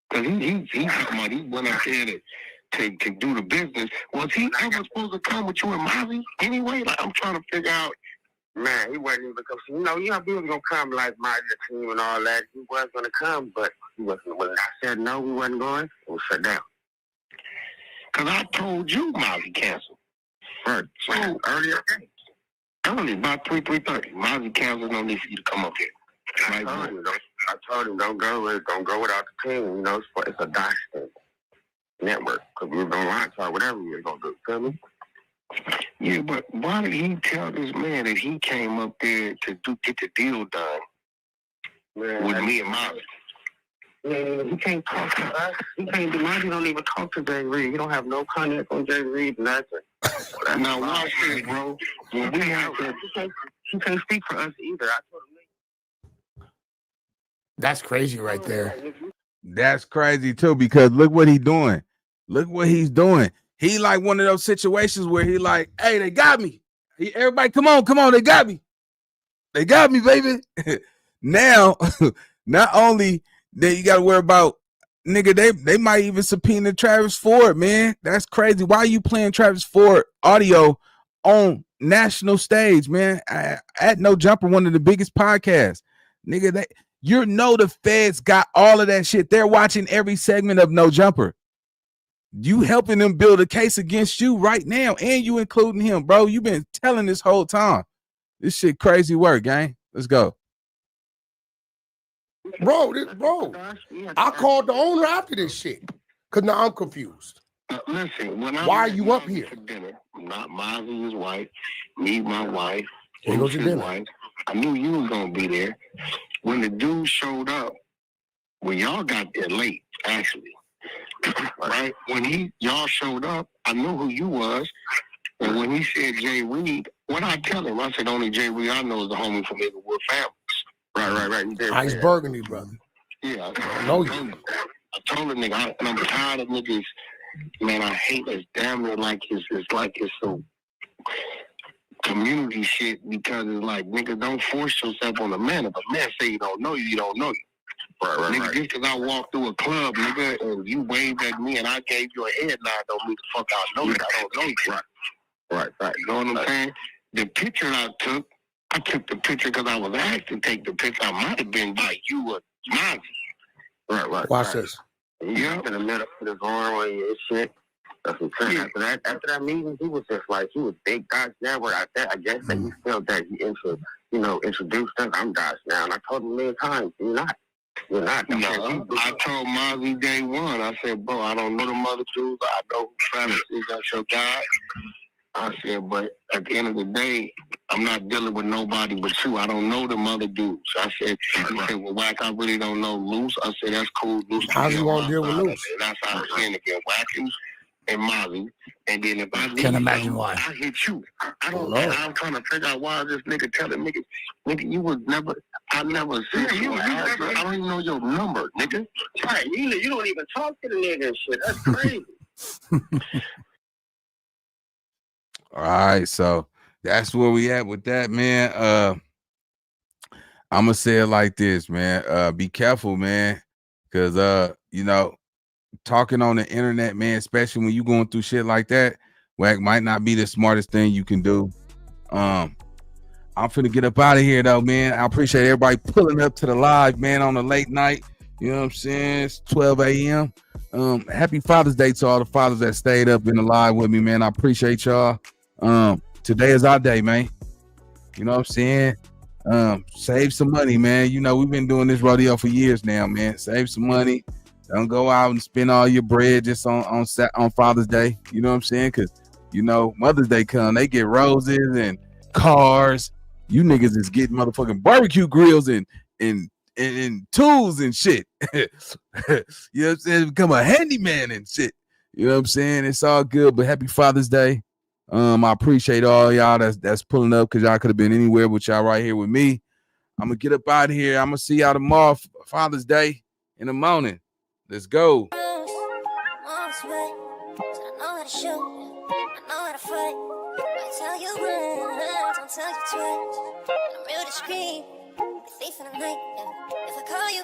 Because he talking about he went out there to do the business. Was he ever supposed to come with you and Mozzie anyway? Like, I'm trying to figure out. Man, he wasn't even because he was gonna come like my team and all that. He was gonna come, but he wasn't. When I said no, we wasn't going. It was shut down. Cause I told you Mozzie canceled. Right. So earlier, only about 3:30. Mozzie canceled. No need for you to come up here. I told him don't go without the team. You know, it's a Dash network. Cause we were gonna launch or whatever we were gonna do. Feel me? Yeah, but why did he tell this man that he came up there to get the deal done with me and Molly? Yeah, he can't talk to us. He can't do nothing. He don't even talk to Jay Reed. He don't have no contact on Jay Reed, nothing. Now watch this, bro. When we have to, he can't speak for us either. I told him. That's crazy right there. That's crazy too, because look what he's doing. Look what he's doing. He like one of those situations where he like, hey, they got me. Everybody, come on, they got me. They got me, baby. Now, not only that you got to worry about, nigga, they might even subpoena Travis Ford, man. That's crazy. Why are you playing Travis Ford audio on national stage, man? At No Jumper, one of the biggest podcasts. Nigga, the feds got all of that shit. They're watching every segment of No Jumper. You helping them build a case against you right now, and you including him, bro. You've been telling this whole time. This shit crazy work, gang. Let's go. Bro, I called the owner after this shit. Because now I'm confused. Listen, why are you up here? For dinner, not Mozzie, his wife, me, my wife, Luce, his wife. I knew you was going to be there. When the dude showed up, well, y'all got there late, actually. Right? When y'all showed up, I knew who you was. And when he said Jay Reed, what I tell him, I said, only Jay Reed I know is the homie from Inglewood Families. Right. Ice Burgundy, brother. Yeah, I know you. I told the nigga, and I'm tired of niggas, man, I hate this damn near like it's so community shit, because it's like, nigga, don't force yourself on a man. If a man say you don't know you, you don't know you. Right. Nigga, just because I walked through a club, nigga, and you waved at me and I gave you a head nod, don't mean the fuck I know you. I don't know you. Right. You know what I'm saying? The picture I took the picture because I was asked to take the picture. I might have been by you or Mozzie. Right. Watch this. Yeah. In the middle of his arm on your shit. That's what I'm saying. After that meeting, he was just like, he was big Dodge now. Where I guess that he felt that he introduced us. I'm Dodge now. And I told him many times, you're not. No, I told Mozzie day one, I said, bro, I don't know the mother dudes. I know who Travis is. That's your guy. I said, but at the end of the day, I'm not dealing with nobody but you. I don't know the mother dudes. I said, well, Wack, I really don't know Luce. I said, that's cool. Luce. How's he gonna deal with Luce? That's how I was saying it again. Wack and Mozzie. And then if I can't imagine why. I hit you. I don't know. I'm trying to figure out why this nigga telling nigga, you was never, I never said you. I don't even know your number, nigga. Right, you don't even talk to the nigga and shit. That's crazy. All right, so that's where we at with that, man. I'm gonna say it like this, man. Be careful, man, because talking on the internet, man, especially when you going through shit like that, Wack might not be the smartest thing you can do. I'm finna get up out of here though, man. I appreciate everybody pulling up to the live, man, on the late night. You know what I'm saying? It's 12 a.m. Happy Father's Day to all the fathers that stayed up in the live with me, man. I appreciate y'all. Today is our day, man. You know what I'm saying? Save some money, man. You know, we've been doing this rodeo for years now, man. Save some money. Don't go out and spend all your bread just on Father's Day. You know what I'm saying? Because, Mother's Day come, they get roses and cars. You niggas is getting motherfucking barbecue grills and and tools and shit. You know what I'm saying? Become a handyman and shit. You know what I'm saying? It's all good, but happy Father's Day. I appreciate all y'all that's pulling up because y'all could have been anywhere, but y'all right here with me. I'm gonna get up out of here. I'm gonna see y'all tomorrow, Father's Day in the morning. Let's go. Don't tell you twice. I'm real discreet. Thief in the night. If I call you